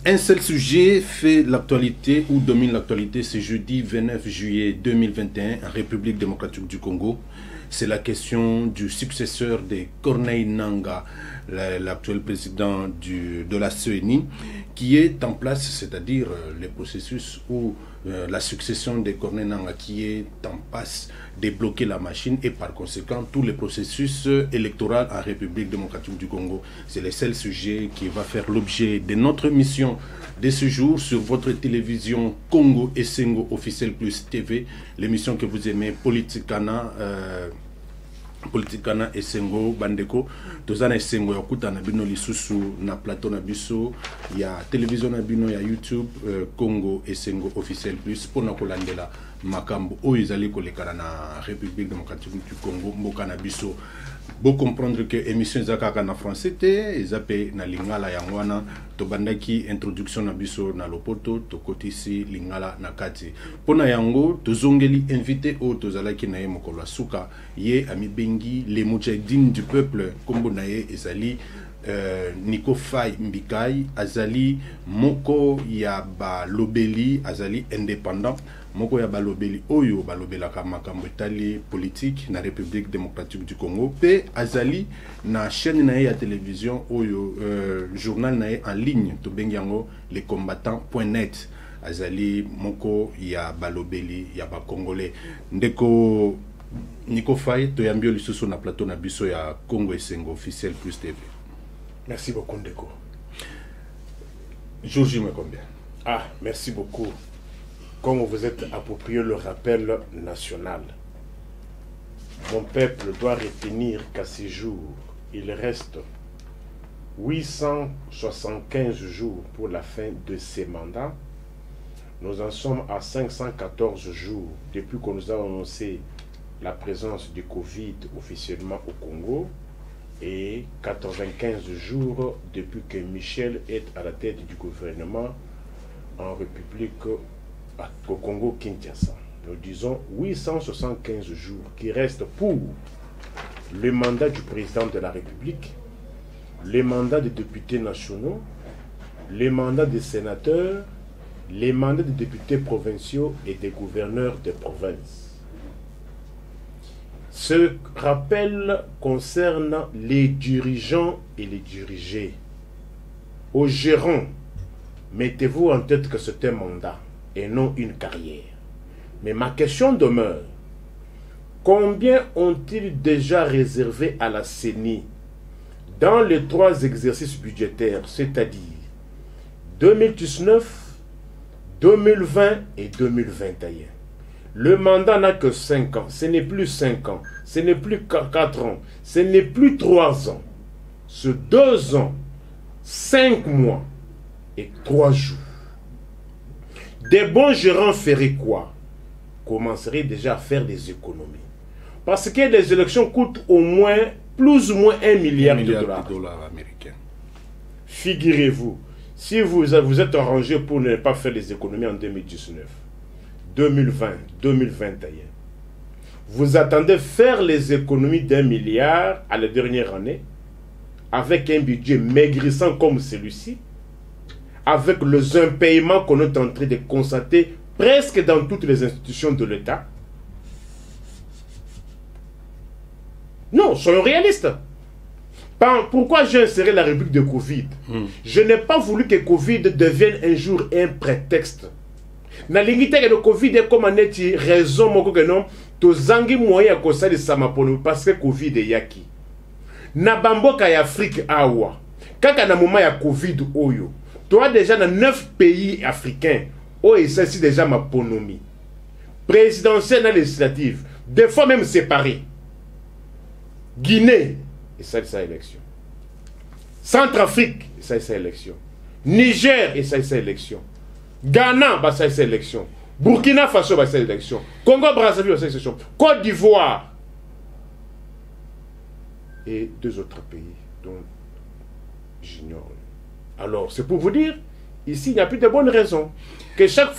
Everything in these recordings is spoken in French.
Un seul sujet fait l'actualité ou domine l'actualité ce jeudi 29 juillet 2021 en République démocratique du Congo. C'est la question du successeur de Corneille Nangaa, l'actuel président de la CENI, qui est en place, c'est-à-dire le processus où la succession de Corneille Nangaa qui est en passe de bloquer la machine et par conséquent tout le processus électoral en République démocratique du Congo. C'est le seul sujet qui va faire l'objet de notre mission de ce jour sur votre télévision Congo Esengo Officiel Plus TV, l'émission que vous aimez, Politikana Esengo Bandeko. Tozana Esengo ya kuta na bino lisusu na plateau na biso ya télévision na bino ya YouTube Congo Esengo Officiel Plus pona kolandela makambo oyo ezali kolekana na République démocratique du Congo mboka na biso. Bo comprendre que émission ezakaka na français te ezape na lingala yango wana tobandaki introduction na biso na lopoto tokotisi lingala na kati pona yango tozongeli invité o tozalaki na ye mokolo suka ye amibengi les moudjahidines du peuple kombo na ye ezali Nico Faye Mbikai azali moko ya balobeli azali indépendant moko ya balobeli oyo balobelaka makambo etali politique na République démocratique du Congo pe azali na chaîne na ya télévision oyo journal na en ligne to bengi yango lescombattants.net azali moko ya balobeli ya ba congolais ndeko Nico Faye to yambio lisusu na plateau na biso ya Congo Esengo Officiel Plus TV. Merci beaucoup, Ndeko. Georges combien? Ah, merci beaucoup. Comme vous êtes approprié le rappel national, mon peuple doit retenir qu'à ce jour, il reste 875 jours pour la fin de ces mandats. Nous en sommes à 514 jours depuis qu'on nous a annoncé la présence du Covid officiellement au Congo, et 95 jours depuis que Michel est à la tête du gouvernement en République au Congo-Kinshasa. Nous disons 875 jours qui restent pour le mandat du président de la République, les mandats des députés nationaux, les mandats des sénateurs, les mandats des députés provinciaux et des gouverneurs de province. Ce rappel concerne les dirigeants et les dirigés. Aux gérants, mettez-vous en tête que c'est un mandat et non une carrière. Mais ma question demeure, combien ont-ils déjà réservé à la CENI dans les 3 exercices budgétaires, c'est-à-dire 2019, 2020 et 2021? Le mandat n'a que 5 ans, ce n'est plus 5 ans, ce n'est plus 4 ans, ce n'est plus 3 ans. C'est 2 ans, 5 mois et 3 jours. Des bons gérants feraient quoi? Commenceraient déjà à faire des économies. Parce que les élections coûtent au moins, plus ou moins 1 milliard de dollars américains. Figurez-vous, si vous êtes arrangé pour ne pas faire des économies en 2019, 2020, 2021. Vous attendez faire les économies d'1 milliard à la dernière année, avec un budget maigrissant comme celui-ci, avec les impayements qu'on est en train de constater presque dans toutes les institutions de l'État. Non, soyons réalistes. Pourquoi j'ai inséré la rubrique de Covid? Je n'ai pas voulu que Covid devienne un jour un prétexte. Na lingite que le Covid est comme une raison moko que non to zangi moyen ko sali samapono parce que Covid est yaki. Na bamboka ya Afrique awa. Kaka na moment ya Covid oyo. Toi déjà dans 9 pays africains où il s'agit déjà ma ponomie. Présidentielle et législative, des fois même séparées. Guinée, et ça élection. Centrafrique, et ça élection. Niger, et ça élection. Ghana, bah ça c'est élection. Burkina Faso, bah c'est élection. Congo Brazzaville, bah c'est élection. Côte d'Ivoire et 2 autres pays dont j'ignore. Alors, c'est pour vous dire, ici, il n'y a plus de bonnes raisons. Que chaque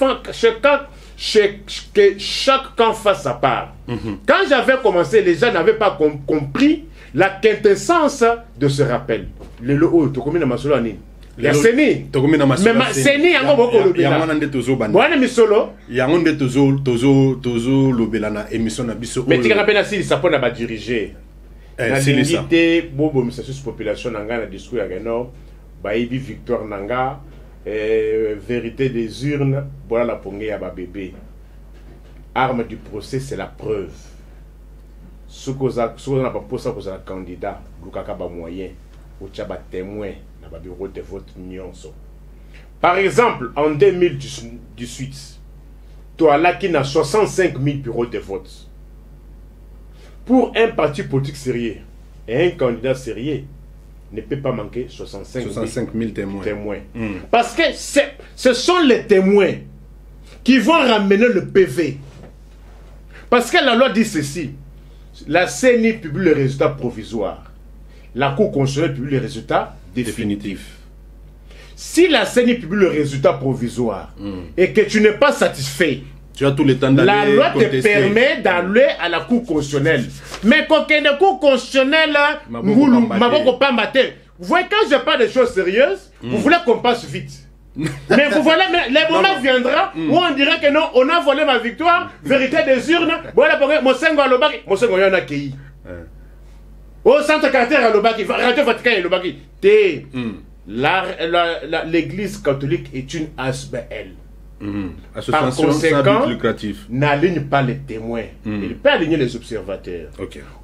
camp fasse sa part. Quand j'avais commencé, les gens n'avaient pas compris la quintessence de ce rappel. Le haut, tu combien de ya Seni. Mais Seni yango boko lobela. Yango nde tozo banda. Bwana misolo. Yango nde tozo lobela na émission na biso. Mais tika pena si ça pona ba diriger. Na limité bobo misasus population nanga na discours ya Geno, baibi victoire nanga, vérité des urnes, voilà la pongé ya ba bébé. Arme du procès c'est la preuve. Ce qu'on a pas pour ça qu'on a candidat, lukaka ba moyen, ou tcha ba témoin. Bureau de vote nyonso. Par exemple, en 2018, toi là qui n'a 65 000 bureaux de vote. Pour un parti politique sérieux et un candidat sérieux ne peut pas manquer 65 000 témoins. Parce que ce sont les témoins qui vont ramener le PV. Parce que la loi dit ceci. La CENI publie les résultats provisoires. La Cour constitutionnelle publie les résultats définitif. Si la CENI publie le résultat provisoire et que tu n'es pas satisfait, tu as tout le temps d'aller la loi contester. Te permet d'aller à la Cour constitutionnelle. Mais quand il y a une Cour constitutionnelle, vous voyez, quand je parle de choses sérieuses, vous voulez qu'on passe vite. Mais vous voyez, le moment viendra où on dira que non, on a volé ma victoire, vérité des urnes, voilà pourquoi mon sengo à l'obaki, mon sengo à l'obaki. Au centre caractère à l'Obaki, Radio Vatican à l'Obaki. L'église catholique est une ASBL. Par conséquent, n'aligne pas les témoins. Il peut aligner les observateurs.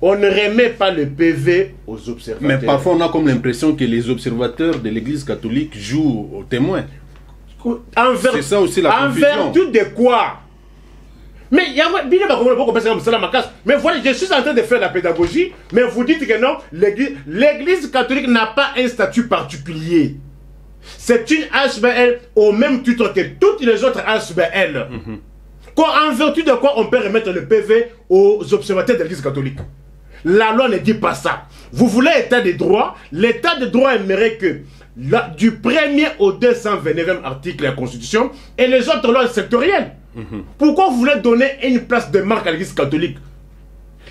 On ne remet pas le PV aux observateurs. Mais parfois, on a comme l'impression que les observateurs de l'église catholique jouent aux témoins. C'est ça aussi la confusion. En vertu de quoi? Mais voilà, je suis en train de faire la pédagogie, mais vous dites que non, l'église catholique n'a pas un statut particulier. C'est une HBL au même titre que toutes les autres HBL. En vertu de quoi on peut remettre le PV aux observateurs de l'église catholique? La loi ne dit pas ça. Vous voulez état de droit? L'état de droit aimerait que du 1er au 229e article de la Constitution et les autres lois sectorielles. Pourquoi vous voulez donner une place de marque à l'église catholique?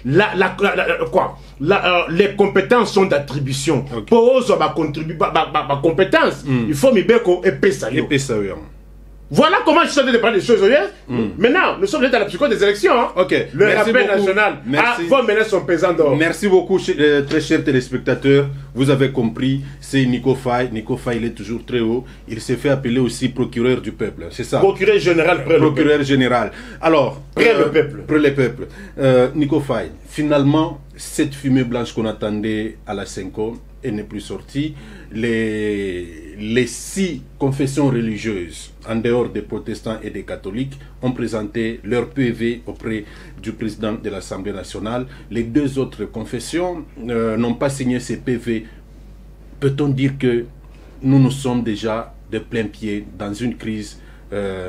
Les compétences sont d'attribution. Pour eux, ma compétence, il faut me faire. Voilà comment je suis en train de parler des choses. Maintenant, nous sommes dans la psychose des élections. Le rappel national va mener son pesant d'or. Merci beaucoup, très chers téléspectateurs. Vous avez compris, c'est Nico Faye. Nico Faye, il est toujours très haut. Il s'est fait appeler aussi procureur du peuple. C'est ça? Procureur général près le peuple. Procureur général. Alors, près le peuple. Près le peuple. Nico Faye, finalement, cette fumée blanche qu'on attendait à la Senko, elle n'est plus sortie. Les 6 confessions religieuses, en dehors des protestants et des catholiques, ont présenté leur PV auprès du président de l'Assemblée nationale. Les 2 autres confessions n'ont pas signé ces PV. Peut-on dire que nous sommes déjà de plein pied dans une crise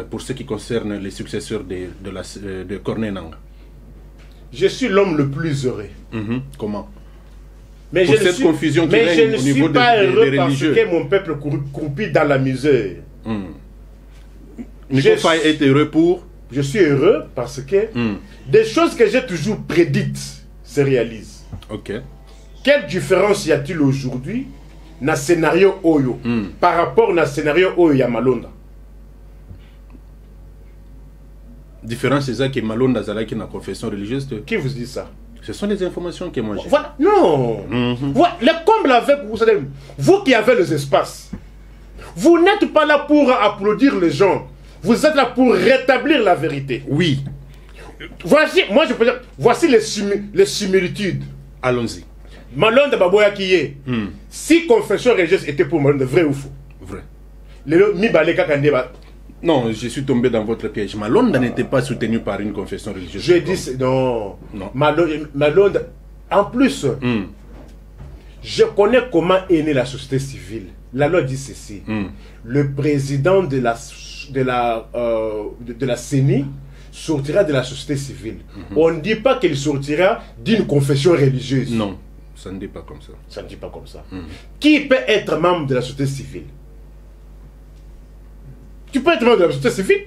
pour ce qui concerne les successeurs de Corneille Nangaa? Je suis l'homme le plus heureux. Comment? Mais je ne suis pas heureux parce que mon peuple croupit dans la misère. Nico Faye est heureux pour? Je suis heureux parce que des choses que j'ai toujours prédites se réalisent. Quelle différence y a-t-il aujourd'hui dans le scénario Oyo par rapport au scénario Oyo ya Malonda? Différence, c'est ça que Malonda a qui na confession religieuse. Qui vous dit ça? Ce sont des informations que moi j'ai. Voilà. Non. Voilà. Le comble avec vous qui avez les espaces. Vous n'êtes pas là pour applaudir les gens. Vous êtes là pour rétablir la vérité. Oui. Voici, moi je peux dire, voici les similitudes. Allons-y. Malonda Baboya qui est. Si confession religieuse était pour Malonda, vrai ou faux? Vrai. Non, je suis tombé dans votre piège. Malonda n'était pas soutenu par une confession religieuse. Je dis non. Malonda, en plus, je connais comment est née la société civile. La loi dit ceci. Le président de la CENI sortira de la société civile. On ne dit pas qu'il sortira d'une confession religieuse. Non, ça ne dit pas comme ça. Ça ne dit pas comme ça. Qui peut être membre de la société civile? Tu peux être membre de la société civile.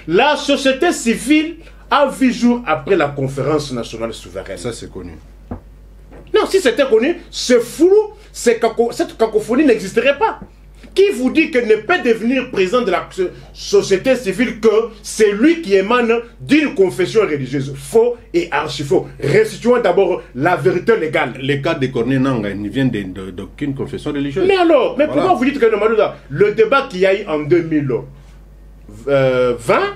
La société civile a vu jour après la conférence nationale souveraine. Ça, c'est connu. Non, si c'était connu, c'est flou. cette cacophonie n'existerait pas. Qui vous dit qu'il ne peut devenir président de la société civile que c'est lui qui émane d'une confession religieuse? Faux et archi-faux. Restituons d'abord la vérité légale. Les cas de Corneille Nangaa ne viennent d'aucune confession religieuse. Mais alors, mais voilà. pourquoi vous dites que le débat qu'il y a eu en 2020,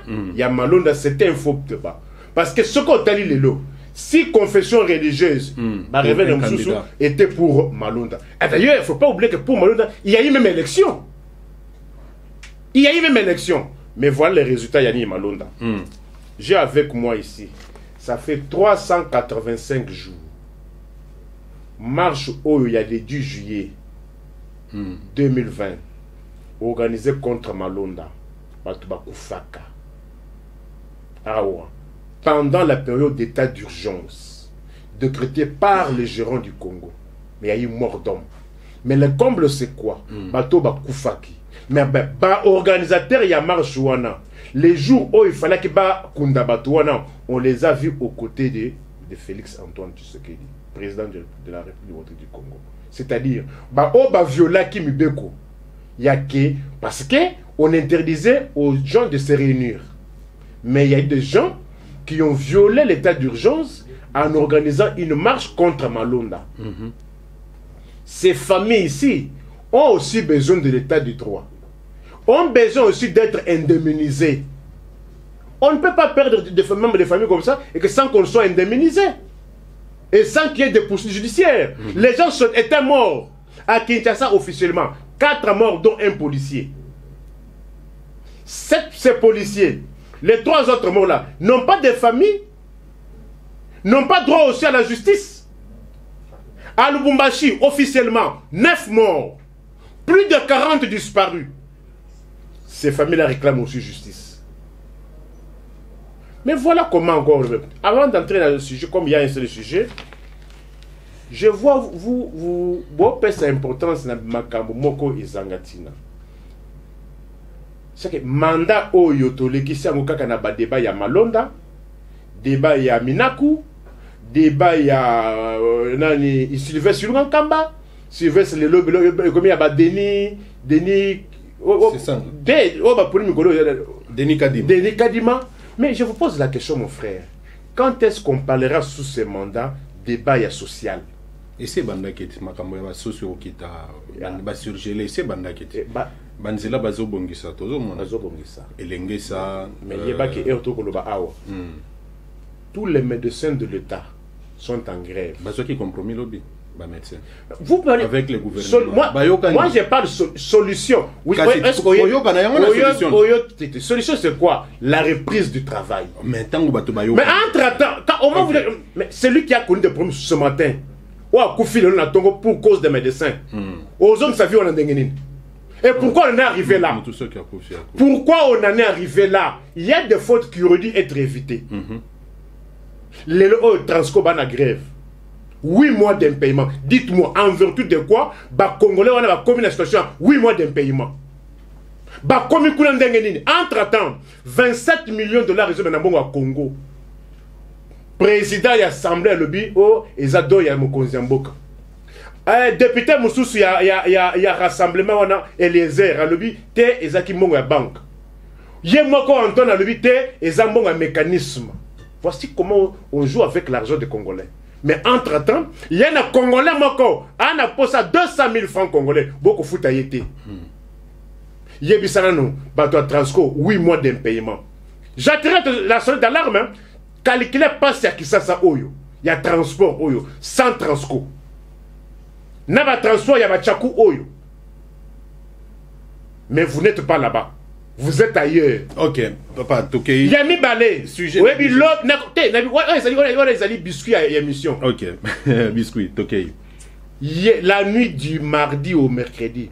il y a Malonda, c'était un faux débat. Parce que ce qu'on a dit, les lots, si confession religieuse, était pour Malonda. Et d'ailleurs, il ne faut pas oublier que pour Malonda, il y a eu même élection. Il y a eu même élection. Mais voilà les résultats, Yanni Malonda. J'ai avec moi ici, ça fait 385 jours. Marche où il y a le 10 juillet 2020, organisée contre Malonda. Batubakufaka. Awa. Pendant la période d'état d'urgence décrétée par les gérants du Congo. Mais il y a eu mort d'homme. Mais le comble c'est quoi? Bato bakufaki. Mais organisateur il y a marchouana. Les jours où il fallait que kunda batouana, on les a vus aux côtés de Félix Antoine Tshisekedi, président de la République du Congo. C'est-à-dire viola Kimibeko. Il y a que parce que on interdisait aux gens de se réunir. Mais il y a eu des gens qui ont violé l'état d'urgence en organisant une marche contre Malonda. Ces familles ici ont aussi besoin de l'état du droit. Ont besoin aussi d'être indemnisées. On ne peut pas perdre membres de familles comme ça et que sans qu'on soit indemnisé. Et sans qu'il y ait des poursuites judiciaires. Les gens étaient morts à Kinshasa officiellement. 4 morts dont un policier. Ces policiers, les 3 autres morts là, n'ont pas de famille, n'ont pas droit aussi à la justice. À Lubumbashi, officiellement, 9 morts, plus de 40 disparus. Ces familles-là réclament aussi justice. Mais voilà comment encore, avant d'entrer dans le sujet, comme il y a un seul sujet, je vois vous pèsez importance dans Makambo Moko et Zangatina. C'est que mandat oyo tolekisi yango kaka na ba débat ya Malonda, débat ya Minaku, débat ya nani Sylvestre Nkamba, Sylvestre le lobe comme ya ba Denis c'est ça. Denis Kadima. Mais je vous pose la question mon frère. Quand est-ce qu'on parlera sous ce mandat débat ya social? Et c'est banda qui est makambo ya socio qui ta ba surgelé, c'est banda qui est banzela bazo bongisa tozo mona bazo bongisa elengesa mais yeba ki erto koloba awa. Tous les médecins de l'État sont en grève. Bazo qui compromis lobby ba médecin. Vous parlez avec le gouvernement. Moi je parle solution. Oui, est-ce que solution c'est quoi? La reprise du travail. Mais tant que bato bayo. Mais entre-temps, au moins mais celui qui a connu des problèmes ce matin. Pour cause des médecins. Aux hommes, ça vit, on en dengenine. Et pourquoi on est arrivé là? Pourquoi on en est arrivé là? Il y a des fautes qui auraient dû être évitées. Les Transco ban à grève. 8 mois d'impayement. Dites-moi, en vertu de quoi? Congolais, on a commis la situation. 8 mois d'impayement. Entre-temps, 27 millions de dollars réservés dans le Congo. Président de l'Assemblée, le BO, et Zado, il y a Mokonzi Mboka. Député Moussous, il y a rassemblement, on a Eliezer, le BI, et Zaki Mongo à banque. Il y a Moko Anton, le BI, et Zambon un mécanisme. Voici comment on joue avec l'argent des Congolais. Mais entre-temps, il y a un Congolais Moko, on a posé 200 000 francs Congolais, beaucoup fout à y été. Il y a Bissananou, Bato Transco, 8 mois d'impayement. J'attire la sonnette d'alarme, calculez pas si à ça Oyo. Il y a transport Oyo, sans Transco. N'a transport, il y a Tchakou Oyo. Mais vous n'êtes pas là-bas. Vous êtes ailleurs. Ok, papa, Tokei. Il y a mis balai. Sujet. Oui, mais l'autre, il y a biscuit à émission. Ok, biscuit, Tokei. La nuit du mardi au mercredi,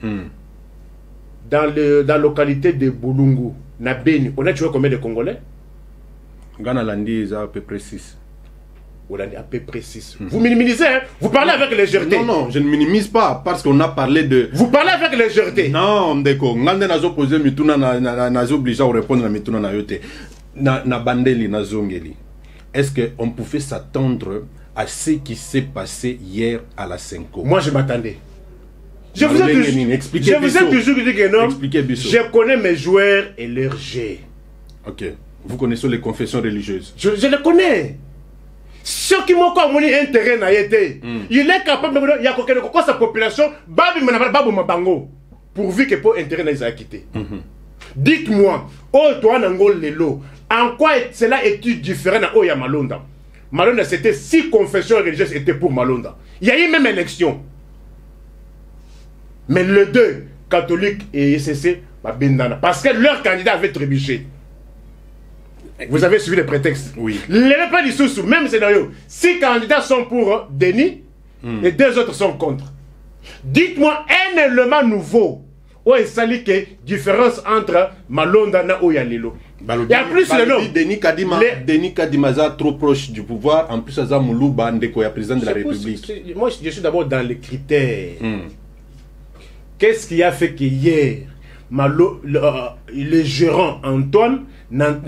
dans la localité de Boulungu, na Beni, on a tué combien de Congolais? Ghana Landi, ils ont à peu près 6. On a à peu près 6. Vous minimisez, hein? Vous parlez avec légèreté. Non, non, je ne minimise pas parce qu'on a parlé de... Vous parlez avec légèreté. Non, ndeko. Ngande nazo posé mituna nazo obligé à répondre à mituna na yote. Na bandeli na zongeli. Est-ce qu'on pouvait s'attendre à ce qui s'est passé hier à la Senko? Moi, je m'attendais. Je vous ai toujours dit que non. Je connais mes joueurs et leurs jets. Ok. Vous connaissez les confessions religieuses? Je les connais. Ceux qui m'ont communiqué un terrain a été. Il est capable de dire qu'il y a sa population, pourvu que pour un terrain a quitté. Dites-moi, en quoi cela est-il différent de Oya Malonda? Malonda, c'était 6 confessions religieuses étaient pour Malonda. Il y a eu même élection. Mais les 2, catholiques et SCC, parce que leur candidat avait trébuché. Vous avez suivi les prétextes. Oui. Les pas du sous, même scénario. 6 candidats sont pour Denis et 2 autres sont contre. Dites-moi un élément nouveau. Où est sali que différence entre Malonda et Oyalelo? Et en plus, le nom. Denis Kadima trop proche du pouvoir. En plus, Aza Moulouba Ndeko, président de la République. Moi, je suis d'abord dans les critères. Qu'est-ce qui a fait que hier, le gérant Antoine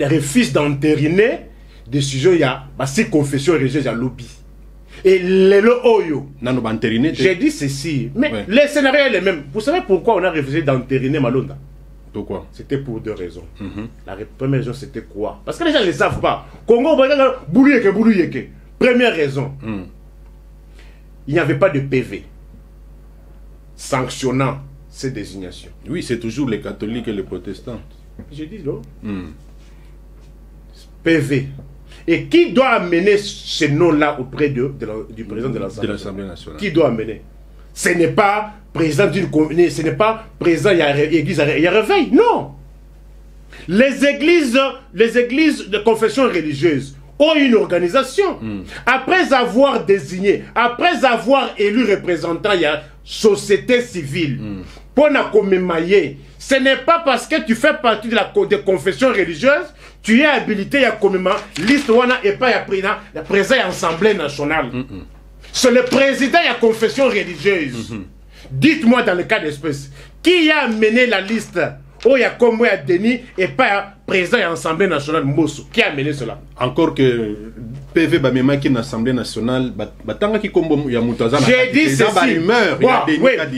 refuse d'entériner des sujets, il y a 6 confessions religieuses à lobby. Et le Oyo. J'ai dit ceci. Mais ouais. Le scénario est le même. Vous savez pourquoi on a refusé d'entériner Malonda? Pourquoi? C'était pour 2 raisons. La première raison, c'était quoi? Parce que les gens ne le savent pas. Congo, Boulouyeke. Première raison. Il n'y avait pas de PV sanctionnant ces désignations. Oui, c'est toujours les catholiques et les protestants. Je dis non. PV. Et qui doit amener ce nom-là auprès du président de l'Assemblée nationale? Qui doit amener? Ce n'est pas président d'une communauté, ce n'est pas président, il y a église, il y a réveil. Non. Les églises de confession religieuse ont une organisation. Après avoir désigné, après avoir élu représentant, il y a société civile. Pour la commémorer, ce n'est pas parce que tu fais partie de la confession religieuse, tu es habilité à commémorer liste et pas à la président de l'Assemblée nationale. C'est le président de la confession religieuse. Dites-moi dans le cas d'espèce, qui a mené la liste? Oh, il y a comme moi, Denis, et pas président de l'Assemblée nationale, Moussou. Qui a mené cela? Encore que PV Bamema qui est l'Assemblée nationale, j'ai dit ceci.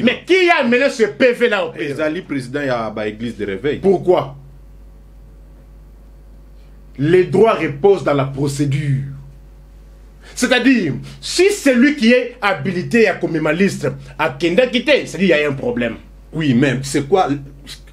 Mais qui a mené ce PV là au président? Président de l'église de réveil. Pourquoi? Les droits reposent dans la procédure. C'est-à-dire, si c'est lui qui est habilité à commémorer liste à Kenda Kité, c'est-à-dire qu'il y a un problème. Oui, mais c'est quoi?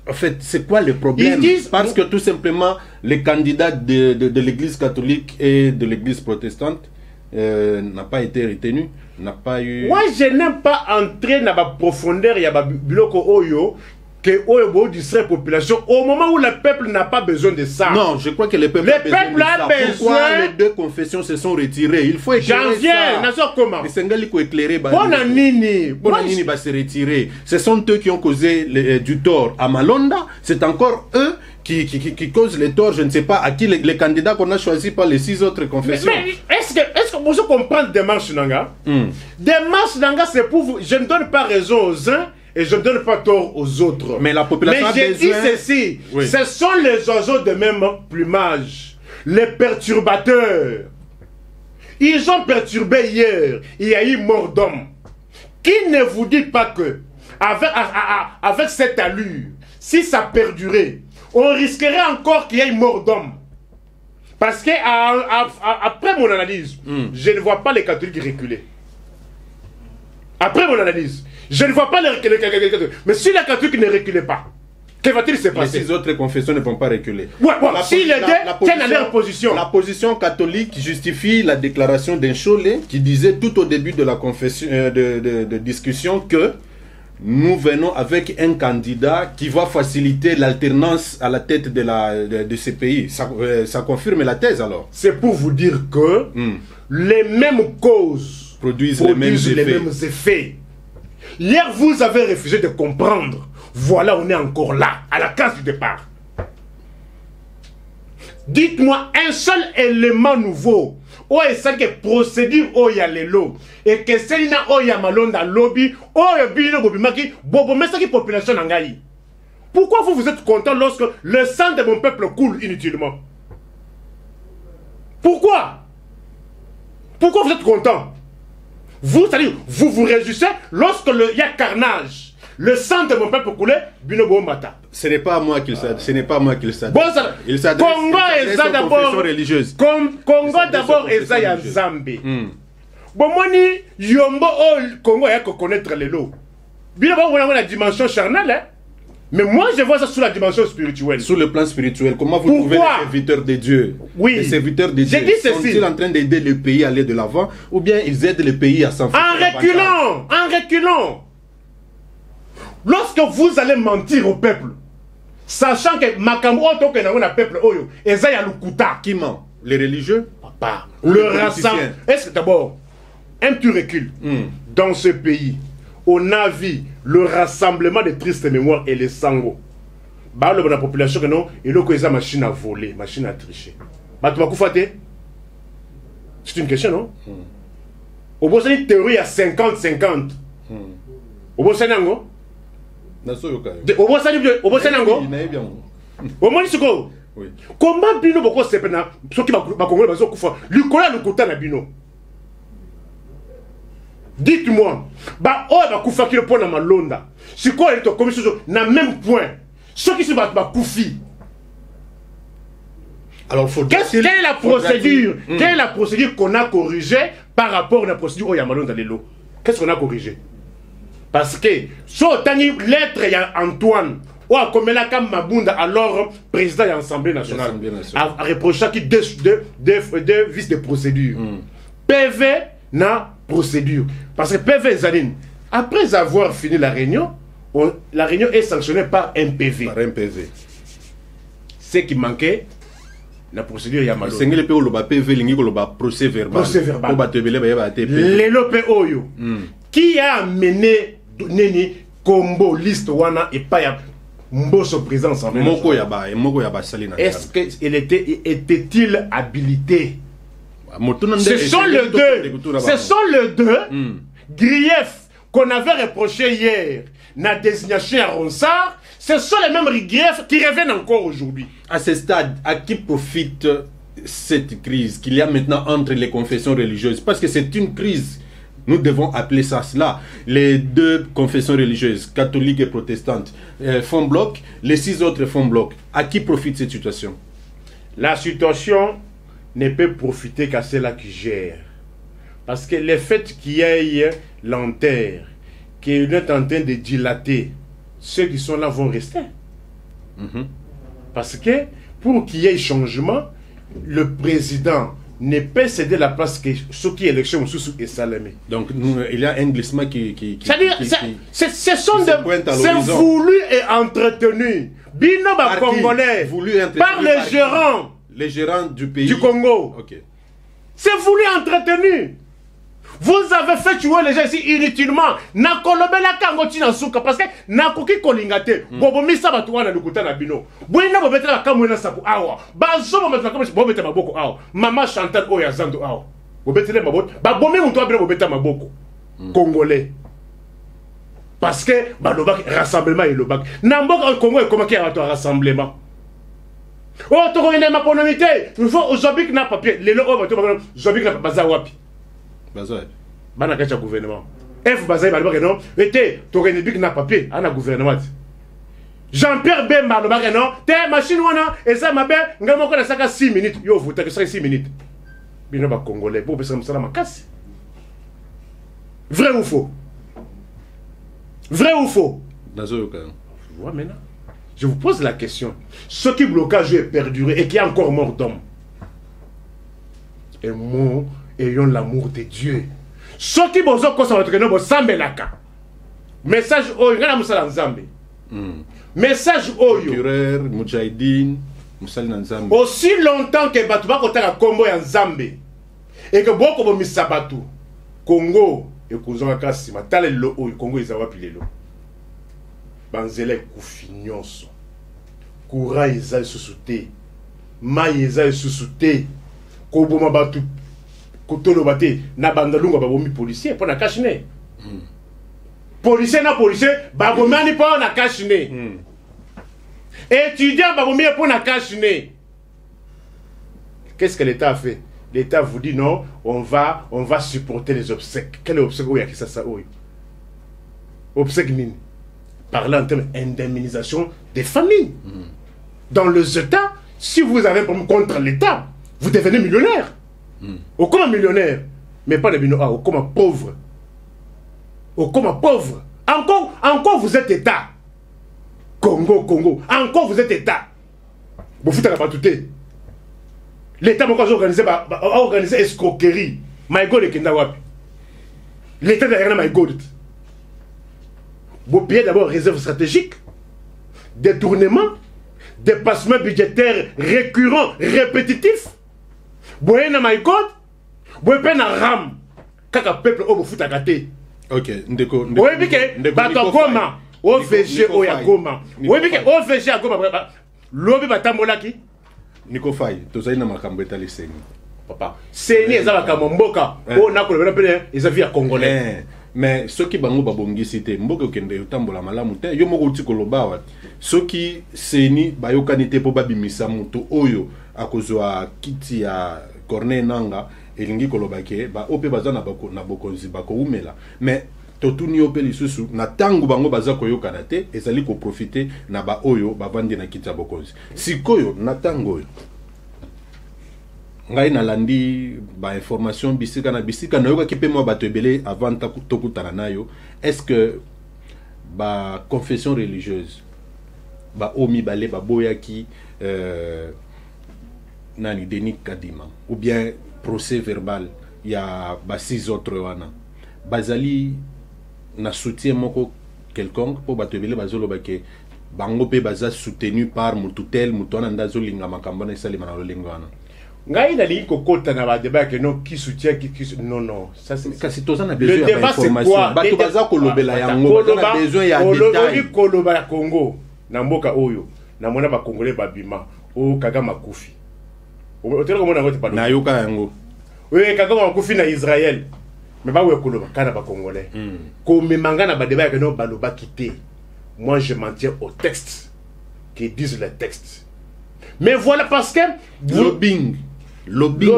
En fait, c'est quoi le problème? Parce que tout simplement, les candidats de l'église catholique et de l'église protestante n'ont pas été retenus, n'a pas eu... Moi, je n'aime pas entrer dans la profondeur, il y a un bloc Oyo, que Oyo distrait la population au moment où le peuple n'a pas besoin de ça. Non, je crois que le peuple a besoin de ça. Pourquoi les 2 confessions se sont retirées? Il faut éclairer ça. Comment? Et Sengali faut éclairer. Bonanini va se retirer. Ce sont eux qui ont causé du tort à Malonda. C'est encore eux qui causent le tort, je ne sais pas, à qui les candidats qu'on a choisis par les 6 autres confessions. Mais est-ce que vous comprenez démarche Nanga? Démarche Nanga, c'est pour vous. Je ne donne pas raison aux uns et je ne donne pas tort aux autres. Mais la population a besoin... Mais j'ai dit ceci, ce sont les oiseaux de même plumage, les perturbateurs. Ils ont perturbé hier, il y a eu mort d'homme. Qui ne vous dit pas que, avec cette allure, si ça perdurait, on risquerait encore qu'il y ait mort d'homme. Parce que après mon analyse, je ne vois pas les catholiques reculer. Après mon analyse, je ne vois pas les catholiques. Mais si les catholiques ne reculaient pas, que va-t-il se passer? Les 6 autres confessions ne vont pas reculer. Si les deux tiennent à leur position. La position catholique justifie la déclaration d'un Cholet qui disait tout au début de la confession de discussion que nous venons avec un candidat qui va faciliter l'alternance à la tête de ces pays. Ça confirme la thèse alors. C'est pour vous dire que les mêmes causes produisent les mêmes effets. Hier, vous avez refusé de comprendre. Voilà, on est encore là, à la case du départ. Dites-moi un seul élément nouveau. Où est ce que procédure où il y a les lots et que c'est une où il y a Malonda lobby, où il y a Bino Bobimaki, Bobo, mais c'est qui population n'engaille. Pourquoi vous êtes content lorsque le sang de mon peuple coule inutilement? Pourquoi? Pourquoi vous êtes content? Vous, c'est-à-dire, vous vous réjouissez lorsque il y a carnage. le sang de mon peuple coulé, bino bomata. Ce n'est pas à moi qu'il s'adresse. Ce n'est pas à moi qu'il s'adresse. Bon, ça, il s'adresse Congo et ça d'abord. Congo d'abord et ça ya Nzambe. Bon moni yombo o Congo ya connaître les lots. Bino ba wona la dimension charnelle, hein? Mais moi je vois ça sous la dimension spirituelle. Sur le plan spirituel, comment vous trouvez les serviteurs de Dieu? Oui. Les serviteurs de Dieu sont-ils en train d'aider le pays à aller de l'avant ou bien ils aident le pays à s'enfuir? En reculant. Lorsque vous allez mentir au peuple, sachant que Makambo Oto que na peuple oyo, ezaya lukuta. Qui ment? Les religieux? Papa. Le rassemblement. Est-ce que d'abord, un petit recul dans ce pays? On a vu le rassemblement des tristes mémoires et les sangos. Bah, la population que non, et là, ils ont machine à voler, machine à tricher. Bah, tu vas couper. C'est une question, non? Au bout d'une théorie à 50-50. Au bout d'un angle. Au bout d'un angle. Au moins, c'est quoi? Comment Bino Boko Sepena, ceux qui va Congo, ils vont faire. Lukola Lukota na Bino. Dites-moi, bah oh bah koufa qui le point dans ma londa. C'est quoi les commissions na même point. Ceux qui se battent bah koufi. Alors quelle est la procédure? Quelle est la procédure qu'on a corrigée par rapport à la procédure au Yamalonda Lelo? Qu'est-ce qu'on a corrigé? Parce que si on a une lettre ya Antoine ou à Komelaka Mabunda alors président de l'Assemblée nationale a reproché qui deux vices de procédure. PV na procédure. Parce que PV Zaline, après avoir fini la réunion est sanctionnée par un PV. Par un PV. Ce qui manquait, la procédure Yamalo. C'est le PV, le procès verbal. Procès verbal. Oyo. Qui a amené Neni Combo liste wana et pas ya Mboso président sans est-ce qu'il était-il habilité? Ce sont les deux griefs qu'on avait reprochés hier, la désignation à Ronsard, ce sont les mêmes griefs qui reviennent encore aujourd'hui. À ce stade, à qui profite cette crise qu'il y a maintenant entre les confessions religieuses? Parce que c'est une crise, nous devons appeler ça cela. Les deux confessions religieuses, catholiques et protestantes, font bloc, les 6 autres font bloc. À qui profite cette situation? La situation ne peut profiter qu'à ceux-là qui gèrent. Parce que le fait qu'il y ait lenteur, qu'il est en train de dilater, ceux qui sont là vont rester. Parce que pour qu'il y ait changement, le président ne peut céder la place que ceux qui élection sous et Salamé. Donc il y a un glissement qui c'est-à-dire, c'est voulu et entretenu. Binoba congolais, par les gérants. Les gérants du pays. Du Congo. Okay. C'est voulu entretenu. Vous avez fait tuer les gens ici inutilement. Na kolobela kangoti na suka parce que na koki kolingate. Bobo misa batuwa na lukuta na bino. Bwina bobeta na kamwena sapu awa. Bazo bobeta na kamwena bobeta maboko awa. Mama Chantal oya zando awa. Bobeta le maboko. Ba bomi muntu abira bobeta maboko. Congolais. Parce que balobak rassemblement et lobak. Na mboka Congo e komaki ya rassemblement. Oh, tu connais ma ponamité. Il faut aux Zobik n'a papier. Les locaux, Zobik n'a pas bazar wapi. Bazar. Bana kacha gouvernement. F bazar, balba non. Ete, tu connais Bik n'a papier. Ana gouvernement. Jean-Pierre Bemba, le bac non. T'es machine wana. Et ça m'a bien. Nga moko na saka 6 minutes. Yo, vous t'as que 6 minutes. Bino ba Congolais. Pour personne ça ma casse. Vrai ou faux? Vrai ou faux? Dans ce cas. Je vois maintenant. Je vous pose la question. Ce qui blocage est perduré et qui est encore mort d'homme. Et nous ayons l'amour de Dieu. Ce qui bozo kosa votre nom sambe laka. Message oyo ngana musala nzambe. Message oyo. Cureur, Mujahideen, musala nzambe. Aussi longtemps que batu ba kotaka kombo ya nzambe et que boko bo misabatu Congo et kuzonga kasi matale lo oyo Congo izawapi lelo. Banzele kufinyonso. Courant eza susute. Mai eza susute. Koboma batu kotolo bate na bandalunga babomi policier pour na kashine. Policier na policier babomani pour na kashine. Étudiant babomi pour na kashine. Qu'est-ce que l'État a fait? L'État vous dit non, on va supporter les obsèques. Quel est l'obsèque? Oui, ça ça oui. Obsèque nini. parler en termes d'indemnisation des familles. Dans les États, si vous avez un problème contre l'État, vous devenez millionnaire. Ou comme un millionnaire, mais pas les millionnaires, ou comme un pauvre. Ou comme un pauvre. Encore vous êtes État. Congo. Encore vous êtes État. Vous foutez la batouté. L'État m'a organisé escroquerie. Maïgod et Kendawapi. L'État derrière Maïgod. Vous payez d'abord réserve stratégique, détournement, dépassement budgétaire récurrent, répétitif. Vous avez un Maïgod, vous avez un RAM. Kaka peuple au fout à gâter. Ok, ndeko. Vous avez que Batogoma, OVG Oyagoma. Vous avez que OVG Agoma. L'obi Batamolaki. Nico Faye, tu as une makambo etali seni. Papa, seni ezaba kamomboka. Oh nako le rappelle, ils avaient à Congolais. Mais ceux qui bango babongi cité mboka okende utambola malamu te yo moko uti koloba wa ceux qui seni bayokani te po babimisa muto oyo akozwa kiti ya Corneille Nanga elingi koloba ke ba ope baza na bokonzi bako umela mais totuni ope lisusu na tangu bango baza koyokana te ezali ko profiter na ba oyo bavandi na kiti ya bokonzi sikoyo na tango oyo ngai nalandi ba information bisika na yoka kipe mo bato ebele avant tokutana nayo est-ce que ba confession religieuse ba omi balé ba boyaki nani Denis Kadima ou bien procès verbal ya ba 6 autres wana bazali na soutien moko quelconque pour bato ebele bazolo bake bango pe baza soutenu par mututel mutuana ndazo linga makambo na isali mana lolingwana ngai dali kokota na ba débat que non qui soutient qui non ça c'est kasi toza na besoin ya information bato baza kolobela yango baza na besoin ya détail koloba ya Congo na mboka oyo na mona ba congolais babima o Kagame Makufi otela ko mona ngote pa na yoka yango oui Kagame Makufi na Israël mais ba we koloba kana ba congolais ko memanga na ba débat que non baloba quitter moi je m'en tiens au texte qui disent les textes mais voilà parce que lobbying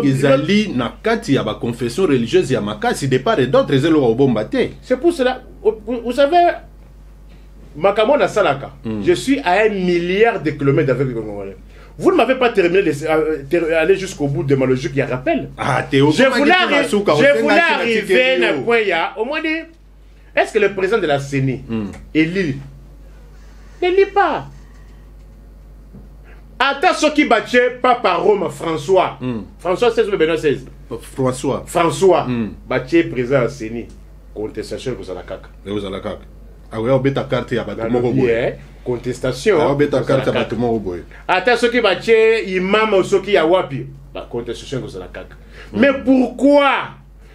ezali na kati ya ba confession religieuse ya makasi de part et d'autre ezelo obomba te. C'est pour cela vous savez Makamon na Salaka je suis à 1 milliard de kilomètres avec le Congolais. Vous ne m'avez pas terminé aller jusqu'au bout de ma logique, il y a rappel. Je voulais arriver à un point, il y a au moins dit, est-ce que le président de la CENI élit? Ne lit pas. Attends ce qui battait Papa Rome François. François 16 ou Benoît 16. François. Battait président de la CENI. Contestation vous allez caca. Ah oui, on bet ta carte à bâtiment robot. Contestation. Ah, on bet ta carte à bâtiment robot. Attends ce qui battait imam ou ce qui a wapi. Contestation vous allez caca. Mais pourquoi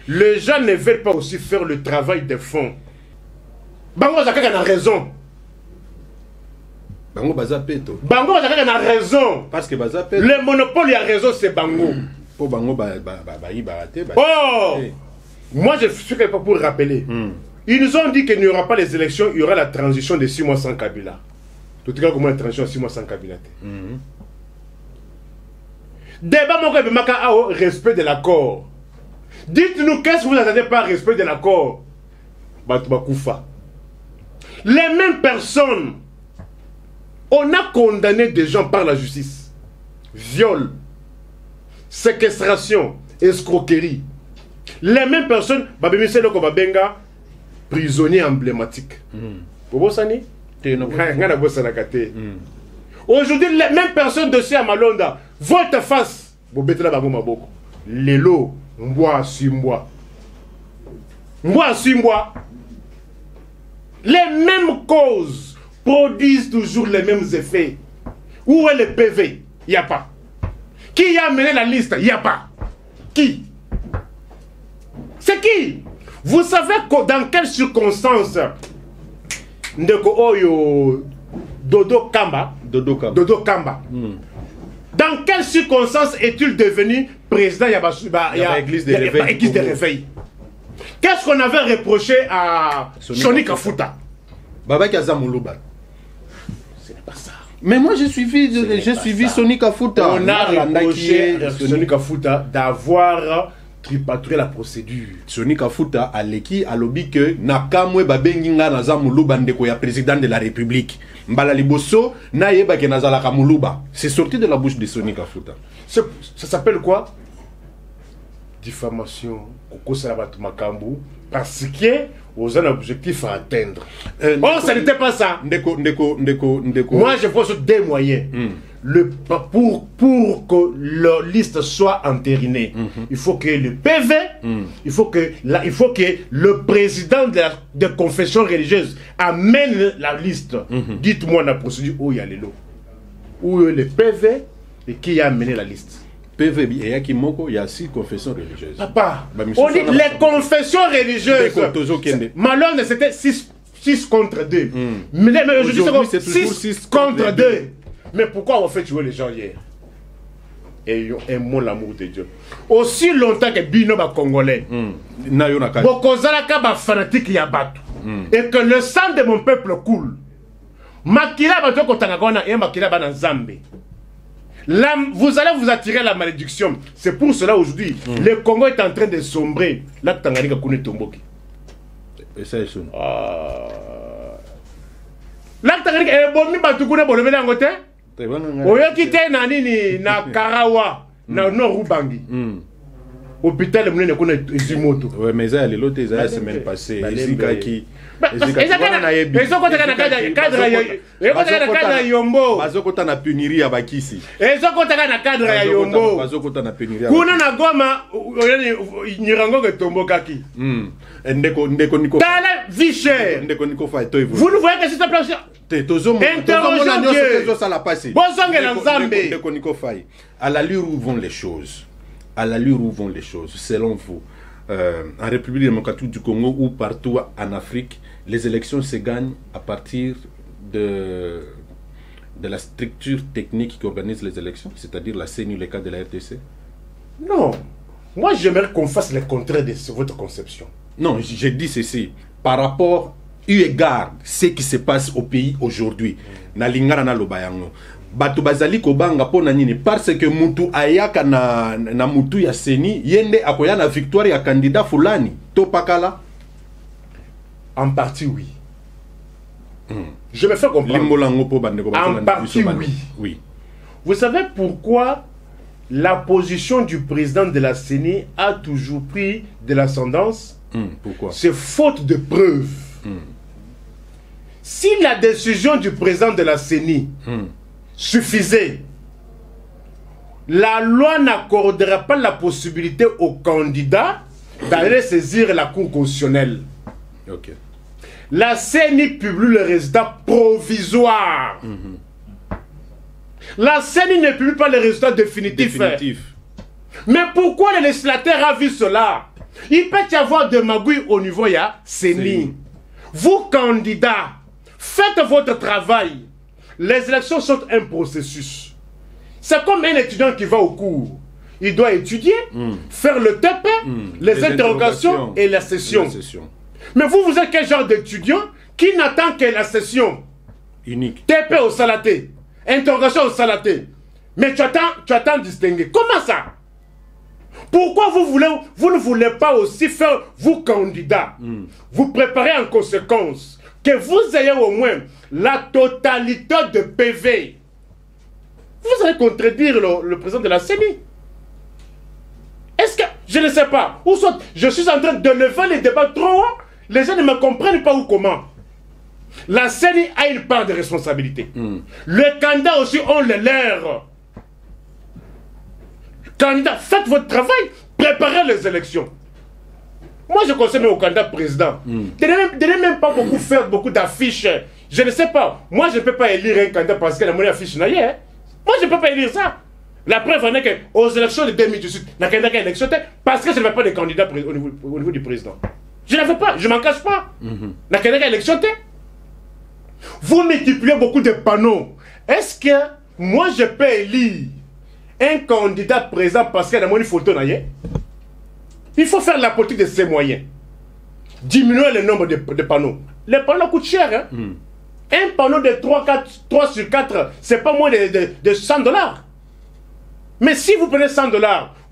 les gens ne veulent pas aussi faire le travail de fond? Bango Zakaka a raison. Bango Bazapeto. Bango Zakaka a raison. Parce que Bazapeto. Le monopole a raison, c'est Bango. Pour Bango Oh! Moi je suis quelque part pour rappeler. Ils nous ont dit qu'il n'y aura pas les élections, il y aura la transition de 6 mois sans Kabila. Tout cas, comment la transition de 6 mois sans Kabila? Débat mon respect de l'accord. Dites-nous qu'est-ce que vous attendez par respect de l'accord? Batouba. Les mêmes personnes, on a condamné des gens par la justice. Viol, séquestration, escroquerie. Les mêmes personnes, Babemissé Loko Babenga, prisonnier emblématique. Aujourd'hui, les mêmes personnes de à Malonda, vote face. Lelo, Mboa Simboa. Les mêmes causes produisent toujours les mêmes effets. Où est le PV? Il n'y a pas. Qui a mené la liste? Il n'y a pas. Qui? C'est qui? Vous savez dans quelles circonstances Ndeko Oyo Dodo Kamba dans quelles circonstances est-il devenu président de l'église de réveil? Qu'est-ce qu'on avait reproché à Soni Kafuta? Baba Kazamoulouba. Ce n'est pas ça. Mais moi j'ai suivi Soni Kafuta. On a reproché à Soni Kafuta d'avoir tripatouiller la procédure. Soni Kafuta aleki alobi que nakamwe babenginga naza muluba ndeko ya président de la République. Mbala liboso na yeba ke nazala ka muluba. C'est sorti de la bouche de Soni Kafuta. Ça s'appelle quoi? Diffamation. Kokosala batu makambu parce que aux un objectif à atteindre. Oh, ça n'était pas ça. Ndeko. Moi, je pense des moyens. Pour que la liste soit entérinée, il faut que le PV, il faut que le président de confession religieuse amène la liste. Dites-moi la procédure où il y a les lots. Où le PV et qui a amené la liste. PV, il y a qui moko, il y a 6 confessions religieuses. Papa, on dit les confessions religieuses. Malheureusement, c'était 6 contre 2. Mais aujourd'hui, c'est 6 contre 2. Mais pourquoi on fait tuer les gens hier? Et aimons l'amour de Dieu. Aussi longtemps que Bino va congolais, Bokozalaka ba fanatique Yabatu, et que le sang de mon peuple coule. Makila bato kotangagona et makila bana Nzambe. Là, vous allez vous attirer la malédiction. C'est pour cela aujourd'hui, le Congo est en train de sombrer. Là, Tanganyika kune tomboki. Et ça est son. Là, Tanganyika est bon, mi batukune bon le ngote. Oyoki te na nini na Karawa na no Rubangi. Hôpital munene kuna Izimoto. Ouais, mais ça les lotés la semaine passée, ici qui bazokota na puniria bakisi ezokota na cadre ya Yombo bazokota na puniria kuna na Goma Nyirango ke tombokaki ndeko niko tala vie chère ndeko niko fa to vous ne voyez que c'est place tozo ça la passer bozongela Nzambe ndeko niko fa à l'allure où vont les choses selon vous en République démocratique du Congo ou partout en Afrique, les élections se gagnent à partir de la structure technique qui organise les élections, c'est-à-dire la CENI, le cas de la RDC? Non. Moi, j'aimerais qu'on fasse le contraire de votre conception. Non, j'ai dit ceci. Par rapport, eu égard ce qui se passe au pays aujourd'hui, na lingara na lobayango. Bato bazali kobanga pona nini parce que mutu ayaka na mutu ya seni yende akoya na victoire ya candidat fulani to pakala en partie oui. Je me fais comprendre. En partie oui. Vous savez pourquoi la position du président de la CENI a toujours pris de l'ascendance? Pourquoi? C'est faute de preuves. Si la décision du président de la CENI suffisait, la loi n'accordera pas la possibilité aux candidats d'aller saisir la Cour constitutionnelle. Okay. La CENI publie le résultat provisoire. La CENI ne publie pas le résultat définitif. Mais pourquoi le législateur a vu cela? Il peut y avoir des magouilles au niveau de la CENI. Vous, candidats, faites votre travail. Les élections sont un processus. C'est comme un étudiant qui va au cours. Il doit étudier, faire le TP, les interrogations et la session. Mais vous êtes quel genre d'étudiant qui n'attend que la session unique? TP au salaté, interrogation au salaté. Mais tu attends distinguer. Comment ça? Pourquoi vous ne voulez pas aussi faire, vous candidats, vous préparer en conséquence, que vous ayez au moins la totalité de PV? Vous allez contredire le président de la CENI. Est-ce que, je ne sais pas, ou soit je suis en train de lever les débats trop haut, les gens ne me comprennent pas ou comment. La CENI a une part de responsabilité. Les candidats aussi ont le leur. Candidats, faites votre travail, préparez les élections. Moi, je conseille même au candidat président de ne même pas faire beaucoup d'affiches. Je ne sais pas. Moi, je ne peux pas élire un candidat parce qu'il a mon affiche naïe. Moi, je ne peux pas élire ça. La preuve en est qu'aux élections de 2018, la candidat a électionné parce que je n'avais pas de candidat au niveau du président. Je n'avais pas, je ne m'en cache pas. La candidat a électionné. Vous multipliez beaucoup de panneaux. Est-ce que moi, je peux élire un candidat présent parce qu'il a mon photo naïe? Il faut faire la politique de ses moyens. Diminuer le nombre de panneaux. Les panneaux coûtent cher. Hein? Un panneau de 3 sur 4, c'est pas moins de $100. Mais si vous prenez 100 $,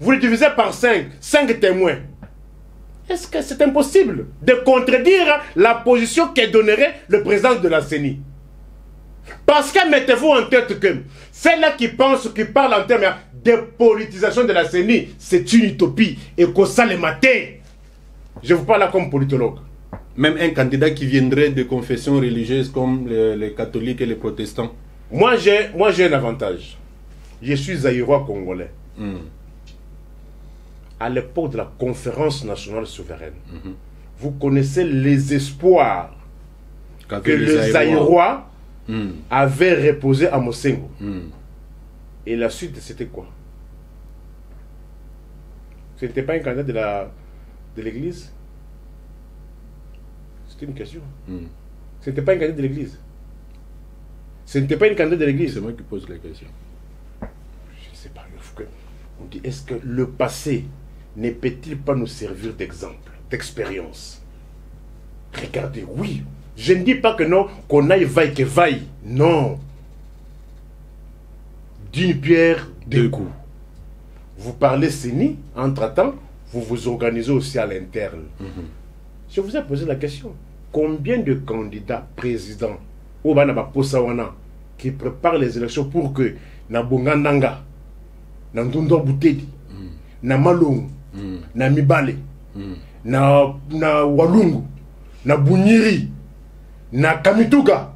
vous le divisez par 5 témoins. Est-ce que c'est impossible de contredire la position que donnerait le président de la CENI? Parce que mettez-vous en tête que celle-là qui pense, qui parle en termes de politisation de la CENI, c'est une utopie et qu'on ça le matin. Je vous parle là comme politologue. Même un candidat qui viendrait de confessions religieuses comme les catholiques et les protestants. Moi, j'ai un avantage. Je suis zaïrois congolais. À l'époque de la conférence nationale souveraine, vous connaissez les espoirs que les Zaïrois avaient reposé à Mosengo. Et la suite, c'était quoi? Ce n'était pas un candidat de l'église? C'était une question. Ce n'était pas un candidat de l'église. Ce n'était pas une candidat de l'église. C'est moi qui pose la question. Je ne sais pas. On dit, est-ce que le passé ne peut-il pas nous servir d'exemple, d'expérience? Regardez, oui. Je ne dis pas que non, qu'on aille vaille que vaille. Non. D'une pierre, deux coups. Vous parlez CENI, entre-temps, vous vous organisez aussi à l'interne. Je vous ai posé la question. Combien de candidats présidents au Banaba Posawana qui préparent les élections pour que na Bongandanga, na Ndundo Boutedi, na Malongo, na Mibale, na Walungu, na Bunyiri, na Kamituga,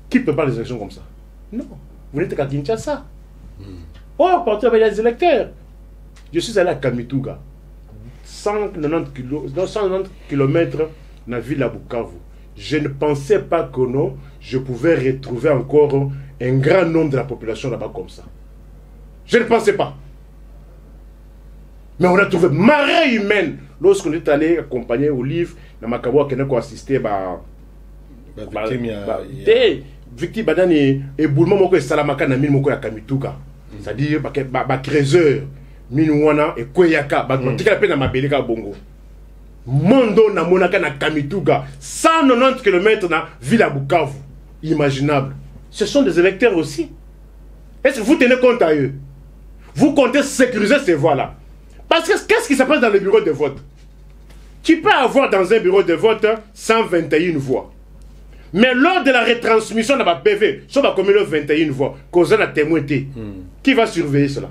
qui prépare les élections comme ça? Non. Vous n'êtes qu'à Kinshasa. Oh, à partir des électeurs. Je suis allé à Kamituga. 190 km dans la ville à Bukavu. Je ne pensais pas que non, je pouvais retrouver encore un grand nombre de la population là-bas comme ça. Je ne pensais pas. Mais on a trouvé marée humaine lorsqu'on est allé accompagner Olive, dans Makabo, qui a assisté à victime badani et boulma moko et salamaka na mine moko ya Kamituga. C'est-à-dire ba trésor minuwana et koyaka ba tika pe na mabele ka bongo. Mondo na monaka na Kamituga, 190 km na ville à Bukavu. Imaginable. Ce sont des électeurs aussi. Est-ce que vous tenez compte à eux? Vous comptez sécuriser ces voies-là. Parce que qu'est-ce qui se passe dans le bureau de vote? Tu peux avoir dans un bureau de vote 121 voix. Mais lors de la retransmission de ma PV, sur ma commune 21 voix, qu'on a témoin, qui va surveiller cela?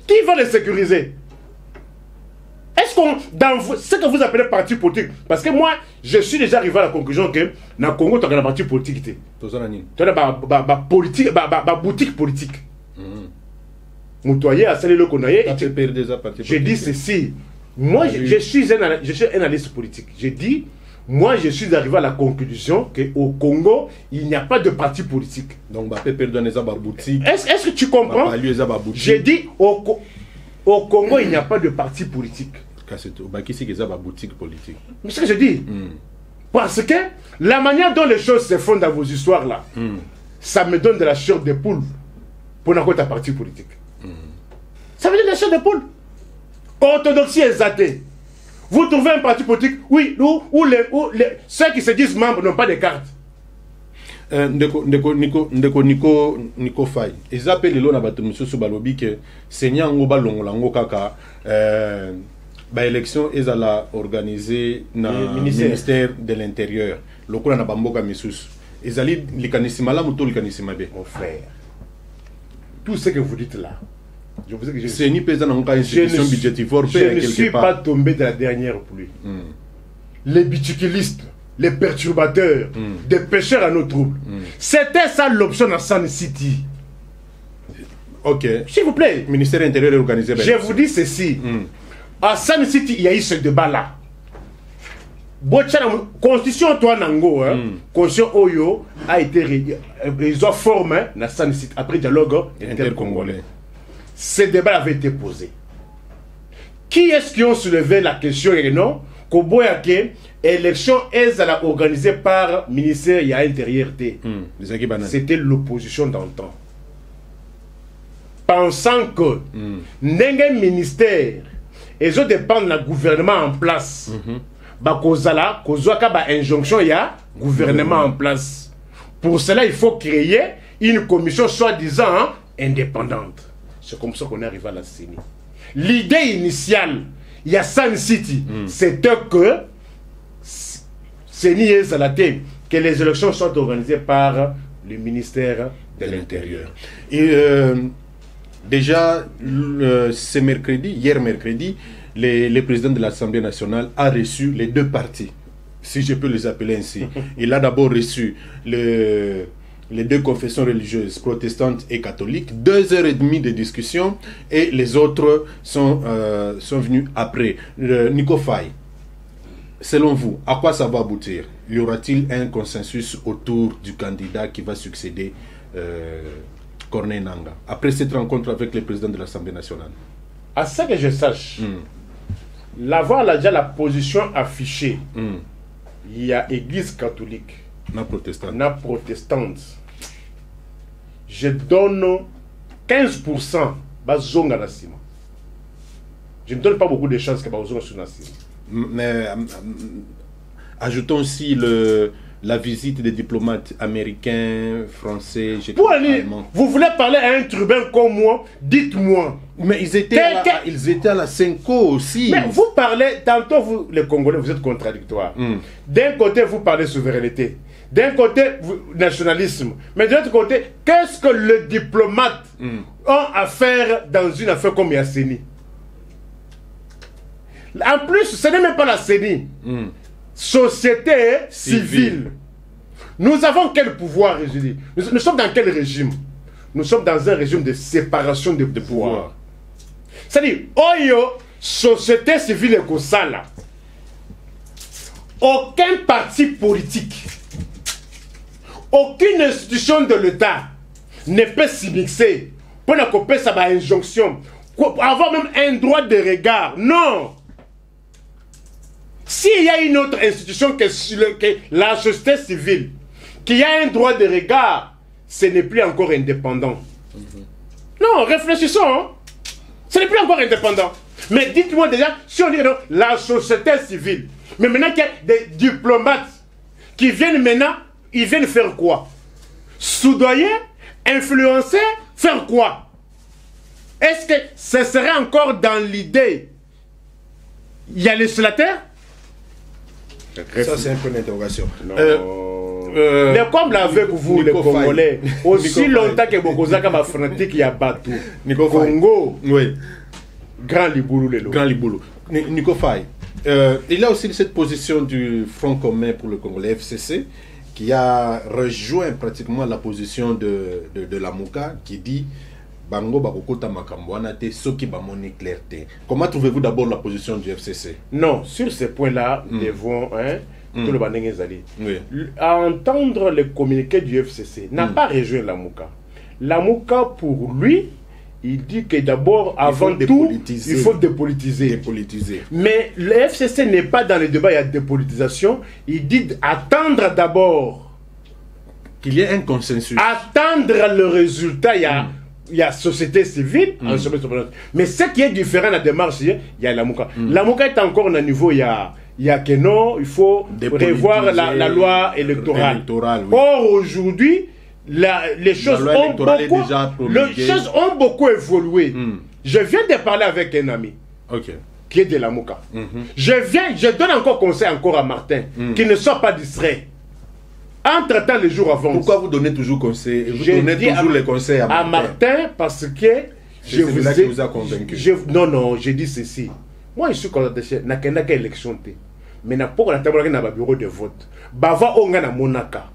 Qui va les sécuriser? Est-ce qu'on, dans ce que vous appelez parti politique, parce que moi, je suis déjà arrivé à la conclusion que dans le Congo, tu as un parti politique. Tu as une boutique politique. Moutoyer a salé le Konaye. J'ai dit ceci. Moi, je suis un analyste politique. J'ai dit, moi, je suis arrivé à la conclusion qu'au Congo, il n'y a pas de parti politique. Donc, est-ce que tu comprends? J'ai dit, au Congo, il n'y a pas de parti politique. Mais c'est ce que je dis. Parce que la manière dont les choses se font dans vos histoires là, ça me donne de la chair de poule pour n'importe quel parti politique. Ça veut dire de la chair de poule. Orthodoxie est athée. Vous trouvez un parti politique, oui, où ceux qui se disent membres n'ont pas de carte. Nico Faye. Ils appellent le nom de M. Soubalobi que Seigneur Ngoba Longolango Kaka, l'élection est organisée dans le ministère de l'Intérieur. Le coup, on a Bamboka Missous. Ils allaient l'ikanissimala ou tout l'ikanissimabé. Mon frère, tout ce que vous dites là, je vous ai dit que je ne suis pas tombé de la dernière pluie. Les bituquilistes, les perturbateurs, des pêcheurs à nos troubles. C'était ça l'option à Sun City. Ok. S'il vous plaît. Le ministère intérieur est organisé. Je vous dis ceci. À Sun City, il y a eu ce débat-là. Constitution toi Nango, Constitution Oyo a été ils ont formé la Sun City après dialogue intercongolais. Ce débat avait été posé. Qui est-ce qui ont soulevé la question et non? Koboyake, élection est organisée par le ministère de l'Intérieur. C'était l'opposition d'antan. Pensant que n'un ministère, ils ont dépendre du gouvernement en place. Bakozala, kozwaka ba injonction ya gouvernement en place. Pour cela, il faut créer une commission soi-disant indépendante. C'est comme ça qu'on est arrivé à la CENI. L'idée initiale, il y a Sun City, c'était que CENI est Zalaté, que les élections soient organisées par le ministère de l'Intérieur. Et déjà, hier mercredi, le président de l'Assemblée nationale a reçu les deux partis, si je peux les appeler ainsi. Il a d'abord reçu les deux confessions religieuses, protestantes et catholiques, 2h30 de discussion, et les autres sont venus après. Nico Faye, selon vous, à quoi ça va aboutir? Y aura-t-il un consensus autour du candidat qui va succéder Corneille Nangaa, après cette rencontre avec le président de l'Assemblée nationale? À ce que je sache, l'avoir déjà la position affichée, il y a Église catholique, protestante. Je donne 15% bazonga na sima. Je ne donne pas beaucoup de chances que bazonga sur na sima. Mais ajoutons aussi la visite des diplomates américains, français, allemands. Vous voulez parler à un tribun comme moi? Dites-moi. Mais ils étaient à la Senko aussi. Mais vous parlez, tantôt vous, les Congolais, vous êtes contradictoires. D'un côté, vous parlez souveraineté. D'un côté, nationalisme. Mais de l'autre côté, qu'est-ce que le diplomate a à faire dans une affaire comme la CENI? En plus, ce n'est même pas la CENI. Société civile. Nous avons quel pouvoir, je dis? Nous sommes dans quel régime? Nous sommes dans un régime de séparation de pouvoir. C'est-à-dire, société civile et Kosala. Aucun parti politique, aucune institution de l'État ne peut s'y mixer pour n'accomplir sa injonction, avoir même un droit de regard. Non! S'il y a une autre institution que la société civile, qui a un droit de regard, ce n'est plus encore indépendant. Non, réfléchissons. Hein? Ce n'est plus encore indépendant. Mais dites-moi déjà, si on dit non, la société civile, mais maintenant qu'il y a des diplomates qui viennent maintenant, ils viennent faire quoi? Soudoyer, influencer, faire quoi? Est-ce que ce serait encore dans l'idée? Il y a les législateur? Ça, c'est un peu d'interrogation. Mais comme avec vous, les Congolais, aussi longtemps que Bokozaka m'a fanatique, il y a Batou. Congo, oui. Grand Liboulou. Grand Liboulou. Nico Faye, il y a aussi cette position du Front commun pour le Congolais, FCC, qui a rejoint pratiquement la position de Lamuka, qui dit Bango Bakokota Makambouana te soki bamoni clarté. Comment trouvez-vous d'abord la position du FCC? Non, sur ce point-là, nous devons tout le bandé à entendre le communiqué du FCC n'a pas rejoint Lamuka. Lamuka, pour lui, il dit que d'abord, avant tout, il faut dépolitiser. Mais le FCC n'est pas dans le débat, il y a dépolitisation. Il dit attendre d'abord. Qu'il y ait un consensus. Attendre le résultat, il y a société civile, mais ce qui est différent dans la démarche, il y a Lamuka. Lamuka est encore au niveau, il y a que non, il faut revoir la loi électorale. Or, aujourd'hui, les choses ont beaucoup évolué. Je viens de parler avec un ami qui est de Lamuka. Je donne encore conseil à Martin, qui ne soit pas distrait. Entre-temps, les jours avant. Pourquoi vous donnez toujours conseil? Vous donnez toujours les conseils à Martin parce que je vous a convaincu. Non, j'ai dit ceci. Moi, je suis candidat de n'a élection. Mais n'a pas un bureau de vote. Bava Ongana Monaka.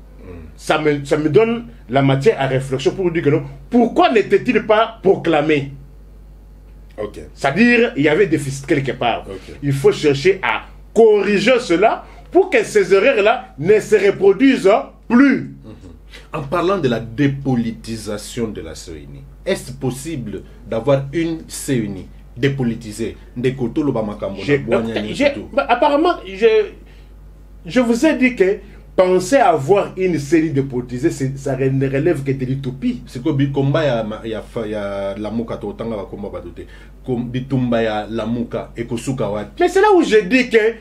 Ça me donne la matière à réflexion pour dire que non. Pourquoi n'était-il pas proclamé? C'est-à-dire, il y avait des déficit quelque part. Il faut chercher à corriger cela pour que ces erreurs-là ne se reproduisent plus. En parlant de la dépolitisation de la CENI, est-ce possible d'avoir une CENI dépolitisée? Apparemment, je vous ai dit que penser à avoir une CENI dépolitisée, ça ne relève que de l'utopie. C'est quoi le combat? Il y a Lamuka, mais c'est là où je dis que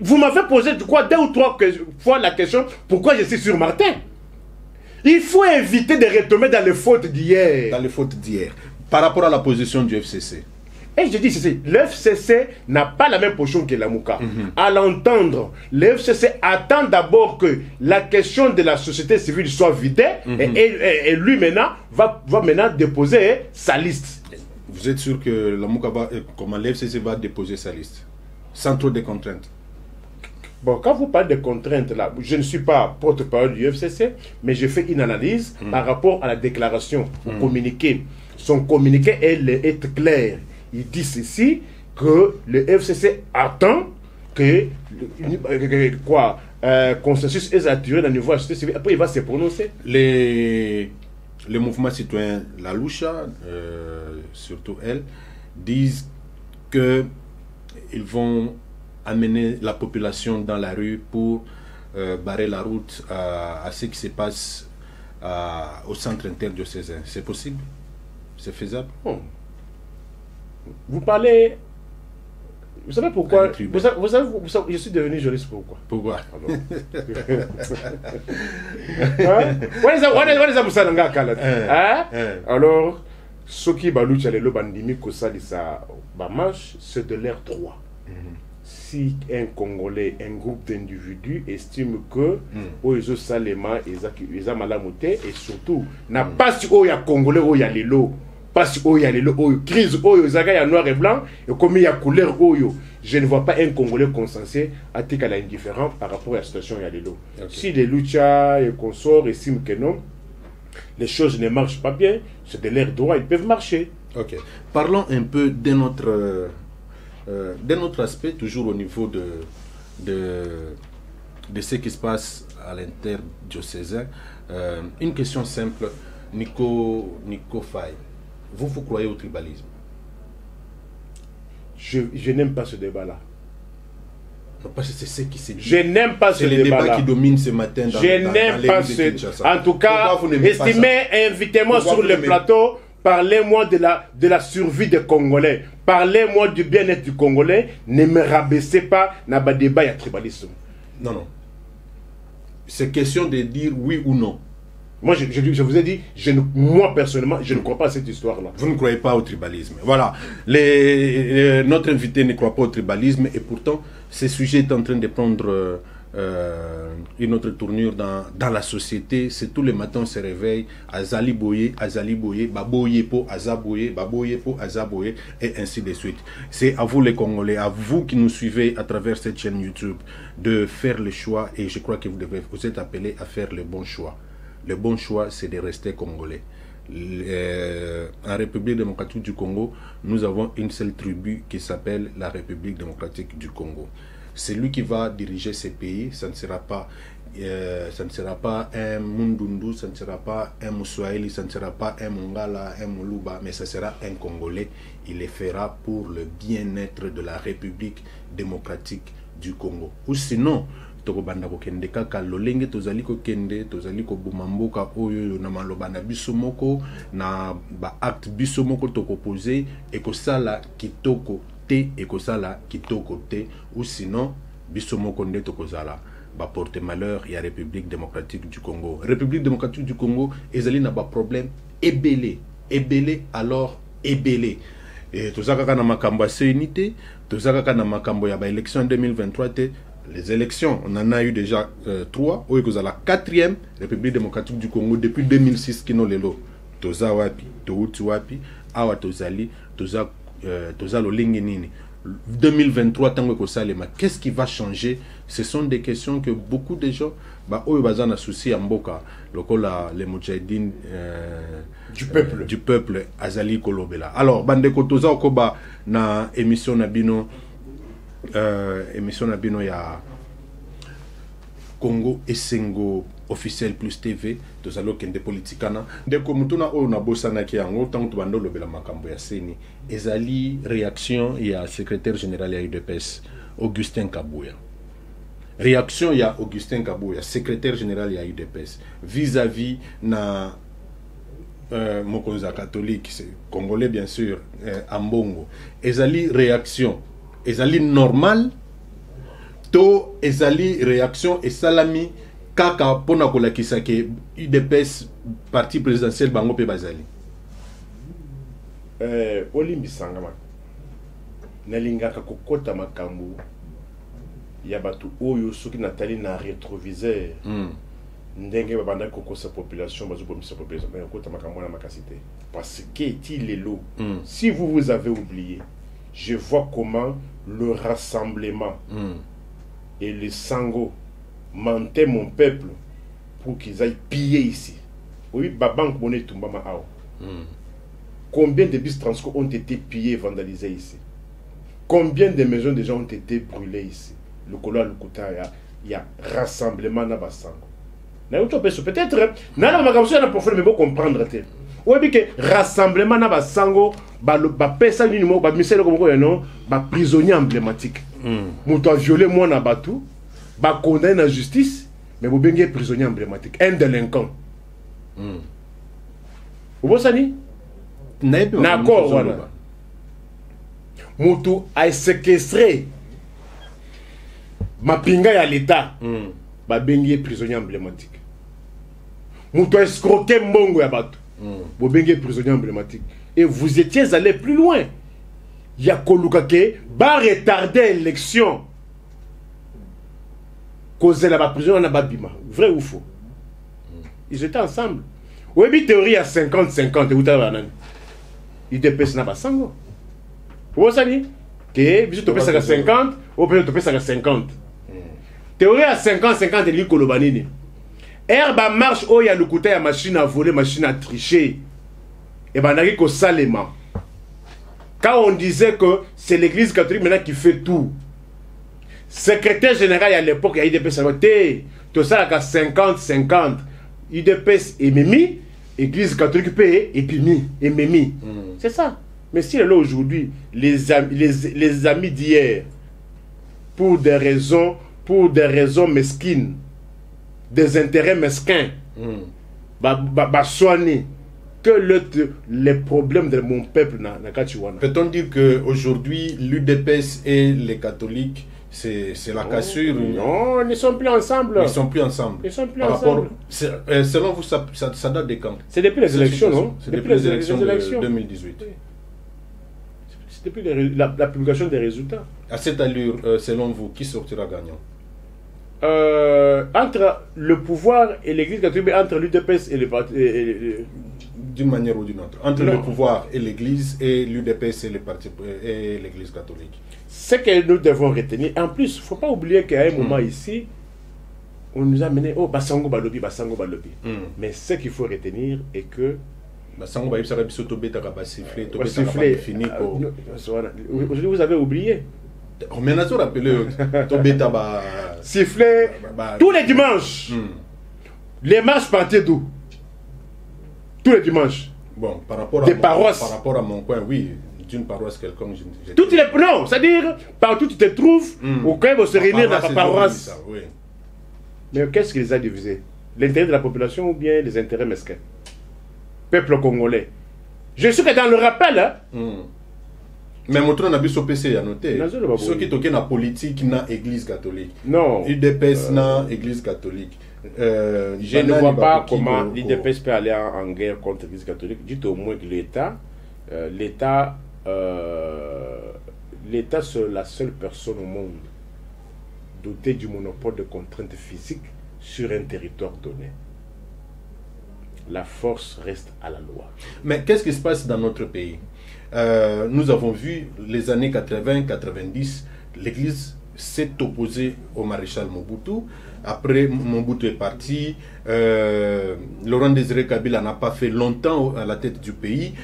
vous m'avez posé 2 ou 3 fois la question pourquoi je suis sur Martin. Il faut éviter de retomber dans les fautes d'hier. Dans les fautes d'hier. Par rapport à la position du FCC. Et je dis ceci, le FCC n'a pas la même position que la Mouka. À l'entendre, le FCC attend d'abord que la question de la société civile soit vidée et lui maintenant va maintenant déposer sa liste. Vous êtes sûr que la Mouka va, comment le FCC va déposer sa liste sans trop de contraintes? Bon, quand vous parlez de contraintes là, je ne suis pas porte-parole du FCC, mais je fais une analyse par rapport à la déclaration, au communiqué. Son communiqué est clair. Il dit ceci, que le FCC attend que consensus est attiré dans le niveau de la société civile. Après, il va se prononcer. Les mouvements citoyens, la Loucha, surtout elle, disent qu'ils vont amener la population dans la rue pour barrer la route à ce qui se passe au centre interdiocésain. C'est possible? C'est faisable? Vous parlez... Vous savez pourquoi? Vous savez, je suis devenu juriste pourquoi? Pourquoi? Alors, ce qui balouche le bandimi kosalisa marche, c'est de leur droit. Si un Congolais, un groupe d'individus estime que Oizo Salema Eza Malamoute et surtout n'a pas si Oya Congolais Oya Lelo, pas si Oya Lelo Oyo crise Oyo Zaga ya noir et blanc et comme il y a couleur Oyo, je ne vois pas un Congolais consensé à tel indifférent par rapport à la situation ya Lelo. Si les Lucha et consorts estiment que non, les choses ne marchent pas bien, c'est de leur droit, ils peuvent marcher. Ok. Parlons un peu d'un autre aspect, toujours au niveau de ce qui se passe à l'interdiocésain. Une question simple, Nico Faye. Vous croyez au tribalisme? Je n'aime pas ce débat-là. Parce que c'est ce qui s'est dit. Je n'aime pas ce débat-là. C'est le débat qui domine ce matin dans je n'aime pas ce... En tout cas, estimez, invitez-moi sur le plateau. Parlez-moi de la survie des Congolais. Parlez-moi du bien-être du Congolais. Ne me rabaissez pas dans le débat, il y a tribalisme. Non. C'est question de dire oui ou non. Moi, je vous ai dit, moi personnellement, je ne crois pas à cette histoire-là. Vous ne croyez pas au tribalisme. Voilà. Notre invité ne croit pas au tribalisme et pourtant, ce sujet est en train de prendre une autre tournure dans la société. C'est tous les matins on se réveille, Azali Boye, Baboye Po, Azaboye, Baboye Po, Azaboye, et ainsi de suite. C'est à vous les Congolais, à vous qui nous suivez à travers cette chaîne YouTube, de faire le choix, et je crois que vous êtes appelés à faire le bon choix. Le bon choix, c'est de rester Congolais. En République démocratique du Congo, nous avons une seule tribu qui s'appelle la République démocratique du Congo. C'est lui qui va diriger ces pays. Ça ne sera pas un Mundundu, ça ne sera pas un Moussoaili, ça ne sera pas un Mongala, un Moluba, mais ça sera un Congolais. Il le fera pour le bien-être de la République démocratique du Congo. Ou sinon, tokobanda kokende kaka lolenge tozali kokende tozali kobuma mboka oyo na maloba na biso moko na ba acte biso moko tokopose ekosala kitoko te ekosala kitoko te ou sinon biso moko nde tokozala ba porte malheur ya République démocratique du Congo. République démocratique du Congo ezali na ba problème ebele alors ebele. Et tozaka na makambo ya sérénité, tozaka na makambo ya ba élection en 2023 te. Les élections, on en a eu déjà 3. Ou est la 4e République démocratique du Congo depuis 2006 qui n'ont lelo. Toza wapi, touti wapi, awa tozali, toza lolingi nini. 2023 tango ko salema. Qu'est-ce qui va changer? Ce sont des questions que beaucoup de gens oyo bazana souci ya mboka lokola les mujahideen du peuple azali kolobela. Alors bandeko toza okoba na émission na bino ya Congo Esengo officiel plus TV tozalo kende politikana ndeko mutuna oyo na bosana ki yango tango to bando lobela makambo ya seni ezali réaction ya secrétaire général ya UDPS Augustin Kabuya. Réaction ya Augustin Kabuya, secrétaire général ya UDPS vis-à-vis na Mokonza catholique congolais bien sûr Ambongo. Ezali réaction ezali normal to ezali réaction et salami kaka pona kolakisa ke UDPS parti présidentiel bango pe bazali. Olimbi sangama nalingaka kokota makambo ya batu oyo soki natali na rétroviseur ndenge babanda kokosa population bazo komisa population mais kokota makambo na makasité parce que il est lot. Si vous avez oublié, je vois comment le rassemblement et le sango mentaient mon peuple pour qu'ils aillent piller ici. Oui, Babank Boné Tumbama Ao. Combien de bus Transco ont été pillés et vandalisés ici? Combien de maisons de gens ont été brûlées ici? Le Kolo Lukuta, il y a rassemblement na Basango. Peut-être, n'a pas profond, mais bon comprendre. Oui, que rassemblement na Basango, ba pesa ni mo ba miselo comme quoi non, ba prisonnier emblématique. Mouto a violé moi na batu, ba condamné la justice, mais vous bengue prisonnier emblématique, un délinquant. Vous voyez ça ni? D'accord, voilà. Moutou a séquestré ma pinga ya l'État, ba bengue prisonnier emblématique. Moutou a escroqué mbongo ya batu, ba bengue prisonnier emblématique. Et vous étiez allé plus loin. Il y a Kolukake, va retarder l'élection. Causer la prison en Ababima. Vrai ou faux? Ils étaient ensemble. Oui, mais théorie à 50-50. Vous avez il dépasse na basango. Vous savez que vous topez ça à 50, ou peut topez ça à 50. Théorie à 50-50 et l'Ikolobanini. Herba marche où il y a le côté à machine à voler, machine à tricher. Et ben on a salement. Quand on disait que c'est l'église catholique maintenant qui fait tout. Secrétaire général à l'époque, il y a IDPS tout ça à 50-50. IDPS et Mimi, église catholique paye et puis mi et Mimi. C'est ça. Mais si là aujourd'hui, les amis d'hier, pour des raisons mesquines, des intérêts mesquins, soigner que les problèmes de mon peuple na Kachiwana. Peut-on dire qu'aujourd'hui, l'UDPS et les catholiques, c'est la cassure? Non, ils ne sont plus ensemble. Ils ne sont plus ensemble. Ils sont plus ensemble. Selon vous, ça date de quand? C'est depuis les élections, non? C'est depuis les élections de 2018. Oui. C'est depuis la publication des résultats. À cette allure, selon vous, qui sortira gagnant? Entre le pouvoir et l'église catholique, entre l'UDPS et les partis. D'une manière ou d'une autre. Entre le pouvoir et l'église, et l'UDPS et les partis et l'église catholique. Ce que nous devons retenir. En plus, il ne faut pas oublier qu'à un moment ici, on nous a mené au Basango Balobi, Basango Balobi. Mais ce qu'il faut retenir est que. Basango Balobi, ça va être sifflé, fini. Aujourd'hui, vous avez oublié. Mais nous rappelé siffler tous les dimanches. Les marches partaient d'où? Tous les dimanches. Bon, par rapport à mon coin, oui, d'une paroisse quelconque. Toutes les non, c'est-à-dire partout où tu te trouves, au coin va se réunir dans ta paroisse. Ça, oui. Mais qu'est-ce qui les a divisés? L'intérêt de la population ou bien les intérêts mesquins? Peuple congolais. Je suis que dans le rappel, hein. Mais mon a vu PC à noter. Ceux qui toquent la politique na église catholique. Non. UDPS na église catholique. Je ne vois pas comment l'UDPS peut aller en guerre contre l'église catholique. Dites au moins que l'État, c'est la seule personne au monde dotée du monopole de contraintes physiques sur un territoire donné. La force reste à la loi. Mais qu'est-ce qui se passe dans notre pays? Nous avons vu les années 80-90, l'Église s'est opposée au maréchal Mobutu. Après, Mobutu est parti. Laurent Désiré Kabila n'a pas fait longtemps à la tête du pays.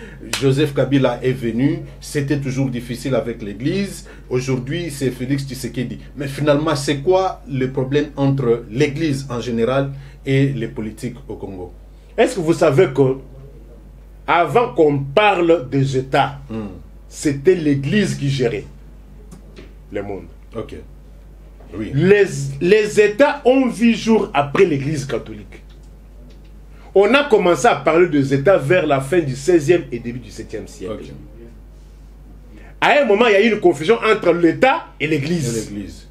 Joseph Kabila est venu. C'était toujours difficile avec l'Église. Aujourd'hui, c'est Félix Tshisekedi. Mais finalement, c'est quoi le problème entre l'Église en général et les politiques au Congo? Est-ce que vous savez que avant qu'on parle des États, c'était l'Église qui gérait le monde? Ok. Oui. Les États ont vu jour après l'Église catholique. On a commencé à parler des États vers la fin du 16e et début du 7e siècle. Okay. À un moment, il y a eu une confusion entre l'État et l'Église.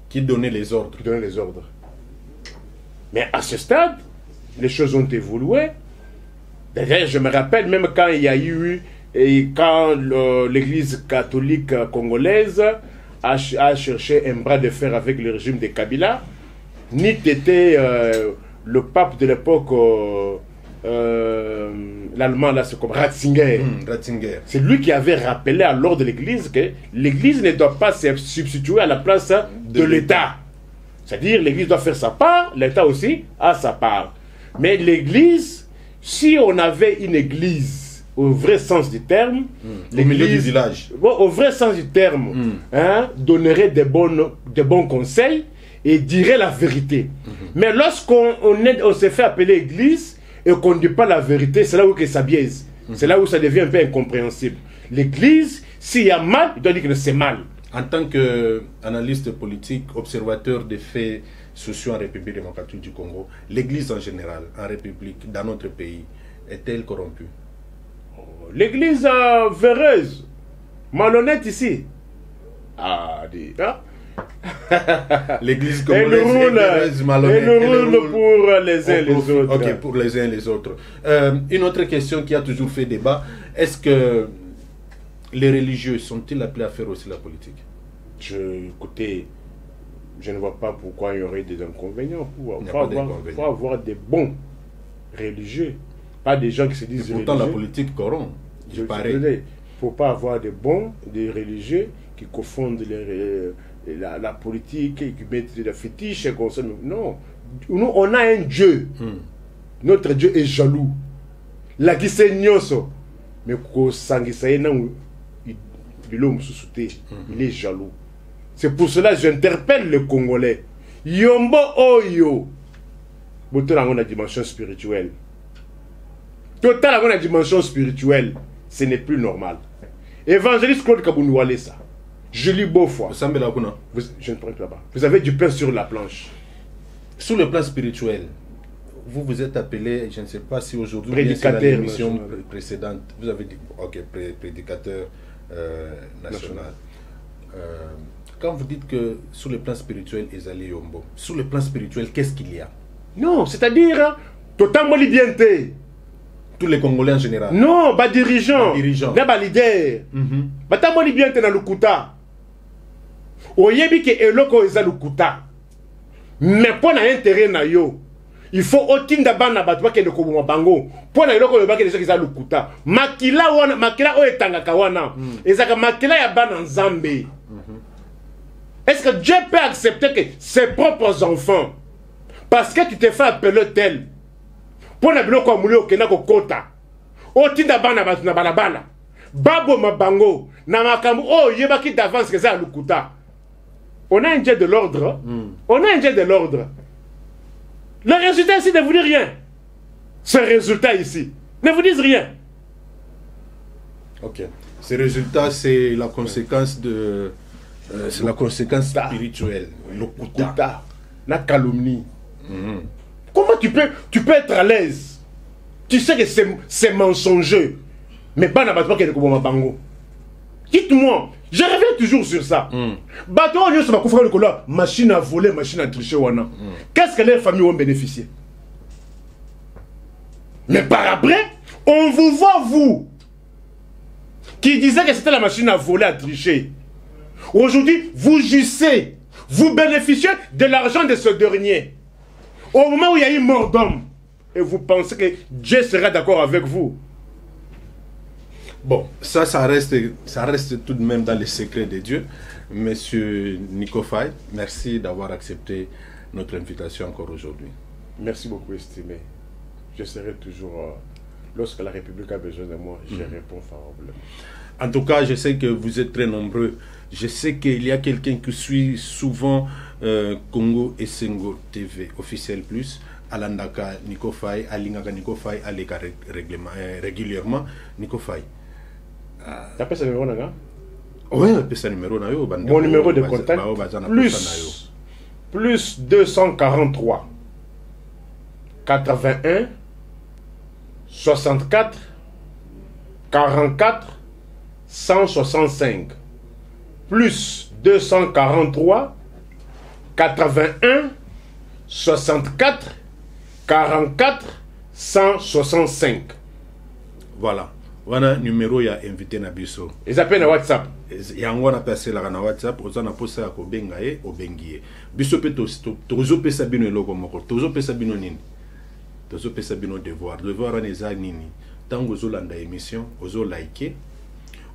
Qui donnait les ordres. Qui donnait les ordres. Mais à ce stade, les choses ont évolué. D'ailleurs, je me rappelle même quand il y a eu, et quand l'église catholique congolaise a cherché un bras de fer avec le régime de Kabila, Nit était le pape de l'époque, l'allemand là, c'est comme Ratzinger. Ratzinger. C'est lui qui avait rappelé à l'ordre de l'église que l'église ne doit pas se substituer à la place de l'État. C'est-à-dire l'église doit faire sa part, l'État aussi a sa part. Mais l'église, si on avait une église au vrai sens du terme, au milieu du village, au vrai sens du terme, donnerait des bons conseils et dirait la vérité. Mais lorsqu'on se fait appeler église et qu'on ne dit pas la vérité, c'est là où ça biaise. C'est là où ça devient un peu incompréhensible. L'église, s'il y a mal, il doit dire que c'est mal. En tant qu'analyste politique, observateur des faits sociaux en République démocratique du Congo, l'église en général, en République, dans notre pays, est-elle corrompue? L'église véreuse, malhonnête ici. L'église congolaise malhonnête. Elle roule pour les uns et les autres. Ok, pour les uns et les autres. Une autre question qui a toujours fait débat, est-ce que les religieux sont-ils appelés à faire aussi la politique? Écoutez, je ne vois pas pourquoi il y aurait des inconvénients. Il faut avoir des bons religieux, pas des gens qui se disent religieux. Pourtant, la politique corrompt. Il ne faut pas avoir des religieux qui confondent la politique et qui mettent des fétiches. Non, nous, on a un Dieu. Notre Dieu est jaloux. La Gisenyoso. Mais il est jaloux. C'est pour cela que j'interpelle le Congolais. Yombo Oyo. Total a une dimension spirituelle. Total a une dimension spirituelle. Ce n'est plus normal. Évangéliste Claude Kabounouale, ça. Je lis Beaufoy. Je ne prends pas là-bas. Vous avez du pain sur la planche. Sur le plan spirituel, vous êtes appelé, je ne sais pas si aujourd'hui, prédicateur dans l'émission précédente, vous avez dit, ok, prédicateur national. Quand vous dites que sur le plan spirituel, Ezali Yombo, sur le plan spirituel, qu'est-ce qu'il y a? Non, c'est-à-dire, totalement libienté. Tous les Congolais en général? Non, bah dirigeant, bah leader. Bah totalement libienté dans le Kouta. Oyebi ke eloko eza lukuta. Mais pour na intérêt na yo, il faut otinda bana batwa ke ndeko boma bango. Pour na eloko yo ba ke les eza lukuta. Makila wana, makila o etangaka wana. Ezaka makila ya bana nzambe. Est-ce que Dieu peut accepter que ses propres enfants, parce que tu te fais appeler tel, pour na biloko amuli okenda ko kota, otinda bana batu na balabala, babo mabango, na makambo o yebaki d'avance que ça lukuta. On a un Dieu de l'ordre. On a un Dieu de l'ordre. Le résultat ici ne vous dit rien. Ce résultat ici ne vous dit rien. Ok. Ce résultat, c'est la conséquence de... c'est la conséquence spirituelle. Le kuta. La calomnie. Comment tu peux être à l'aise? Tu sais que c'est mensongeux. Mais pas n'importe quoi qu'il y ait bango. Dites-moi, je reviens toujours sur ça. Bateau, machine à voler, machine à tricher. Qu'est-ce que les familles ont bénéficié? Mais par après, on vous voit, vous, qui disait que c'était la machine à voler, à tricher. Aujourd'hui, vous jouissez, vous bénéficiez de l'argent de ce dernier. Au moment où il y a eu mort d'homme, et vous pensez que Dieu sera d'accord avec vous. Bon, ça reste tout de même dans les secrets de Dieu. Monsieur Nico Faye, merci d'avoir accepté notre invitation encore aujourd'hui. Merci beaucoup, estimé. Je serai toujours, lorsque la République a besoin de moi, je réponds favorablement. En tout cas, je sais que vous êtes très nombreux. Je sais qu'il y a quelqu'un qui suit souvent Congo Esengo TV, officiel plus. Alandaka Nico Faye, Alingaka Nico Faye, Aleka régulièrement. Nico Faye. Tu appelles ce numéro, Naga? Oui, je appelle ce numéro. Mon numéro de contact, plus 243 81 64 44 165. Plus 243 81 64 44 165. Voilà. Wana numéro ya invité na biso. Ils appellent na WhatsApp. Yango na passé la na WhatsApp, ozana posa ya ko benga ye obengie. Biso pe tozo pesa bino eloko moko. Tozo pesa bino nini? Tozo pesa bino devoir. Devoir na eza nini? Tango ozo landa émission, ozo liker,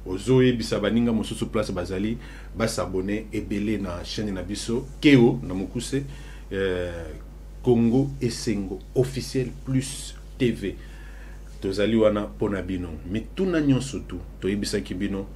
ozo yebisa baninga mosusu place bazali, ba s'abonner ebele na chaîne na biso Keo na mokuse Congo Esengo officiel plus TV. Tozali wana pona bino mituna nyonso tu toyebisaki bino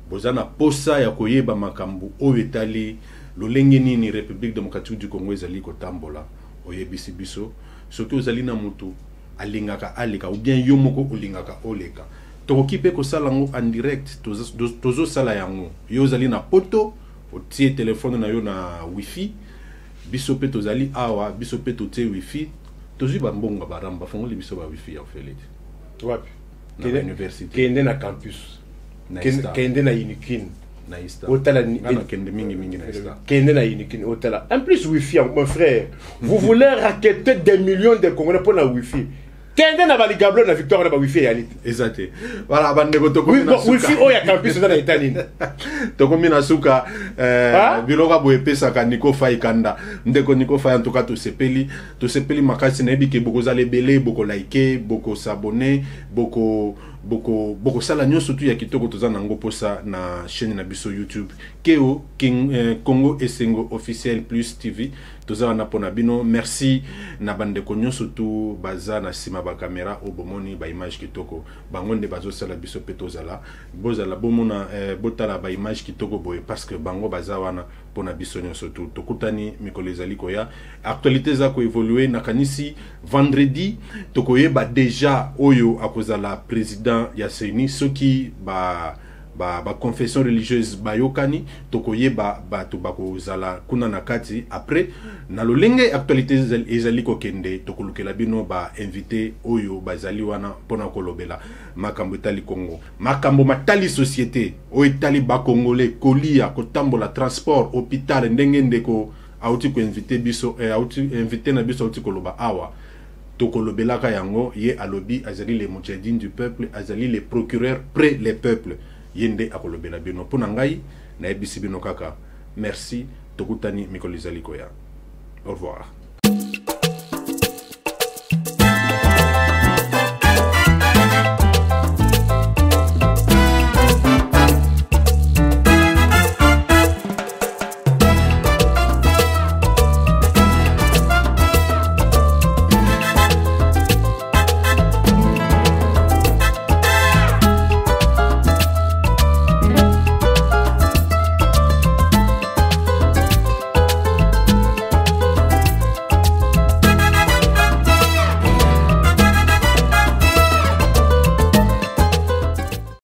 bozana posa ya koyeba makambo oyo etali lolenge nini République démocratique du Congo ezali kotambola oyebisi biso soki ozali na mutu alingaka aleka ou bien yo moko olingaka oleka tokoki pe kosala yango en direct tozosala yango yo ozali na poto otie telefone na yo na wifi biso pe tozali awa biso pe totie wifi tozwi bambongo baramba fongoli biso ba wifi ya ofelete wapi na université kende na campus kende na Unikin na Ista otala kende mingi na Ista kende na Unikin otala en plus wifi mon frère vous voulez racketter des millions de Congolais pour la wifi kende na baligablo na victoire na ba wifi ya lit exact voilà bande ko to na wifi o ya campus na Italie to komi na suka biloka bo epesa ka Niko Fai kanda ndeko Niko Fai en tout cas to sepeli makasi na ebike boko zale belé boko liker boko s'abonner boko sala nyonso tu ya kitoko tozana ngo posa na chaîne na biso YouTube Keo Congo Esengo officiel plus TV tozana na pona bino merci na bande ko nyonso tu baza na sima ba camera o bomoni ba image kitoko bango nde bazo sala biso petozala bozala bomona botala ba image kitoko boye parce que bango baza wana pona biso nyonso tu tokutani mikolo ezali koya actualité za ko évoluer na kanisi vendredi tokoyeba déjà oyo akozala président ya seni soki ba confession religieuse bayokani tokoyeba bato bakozala kuna na kati après na lolenge actualité ezali kokende tokolukela bino ba invité oyo bazali wana pona kolobela makambo etali Congo makambo matali société oyo etali ba congolais kolia kotambola transport hôpital ndenge ndeko auti ko invité biso auti invité na biso auti koloba awa tokolobelaka yango ye alobi azali les mujahidines du peuple azali les procureurs près les peuples yende akolobela bino pona ngai na ebisi bino kaka merci tokutani mikolo ezali koya au revoir.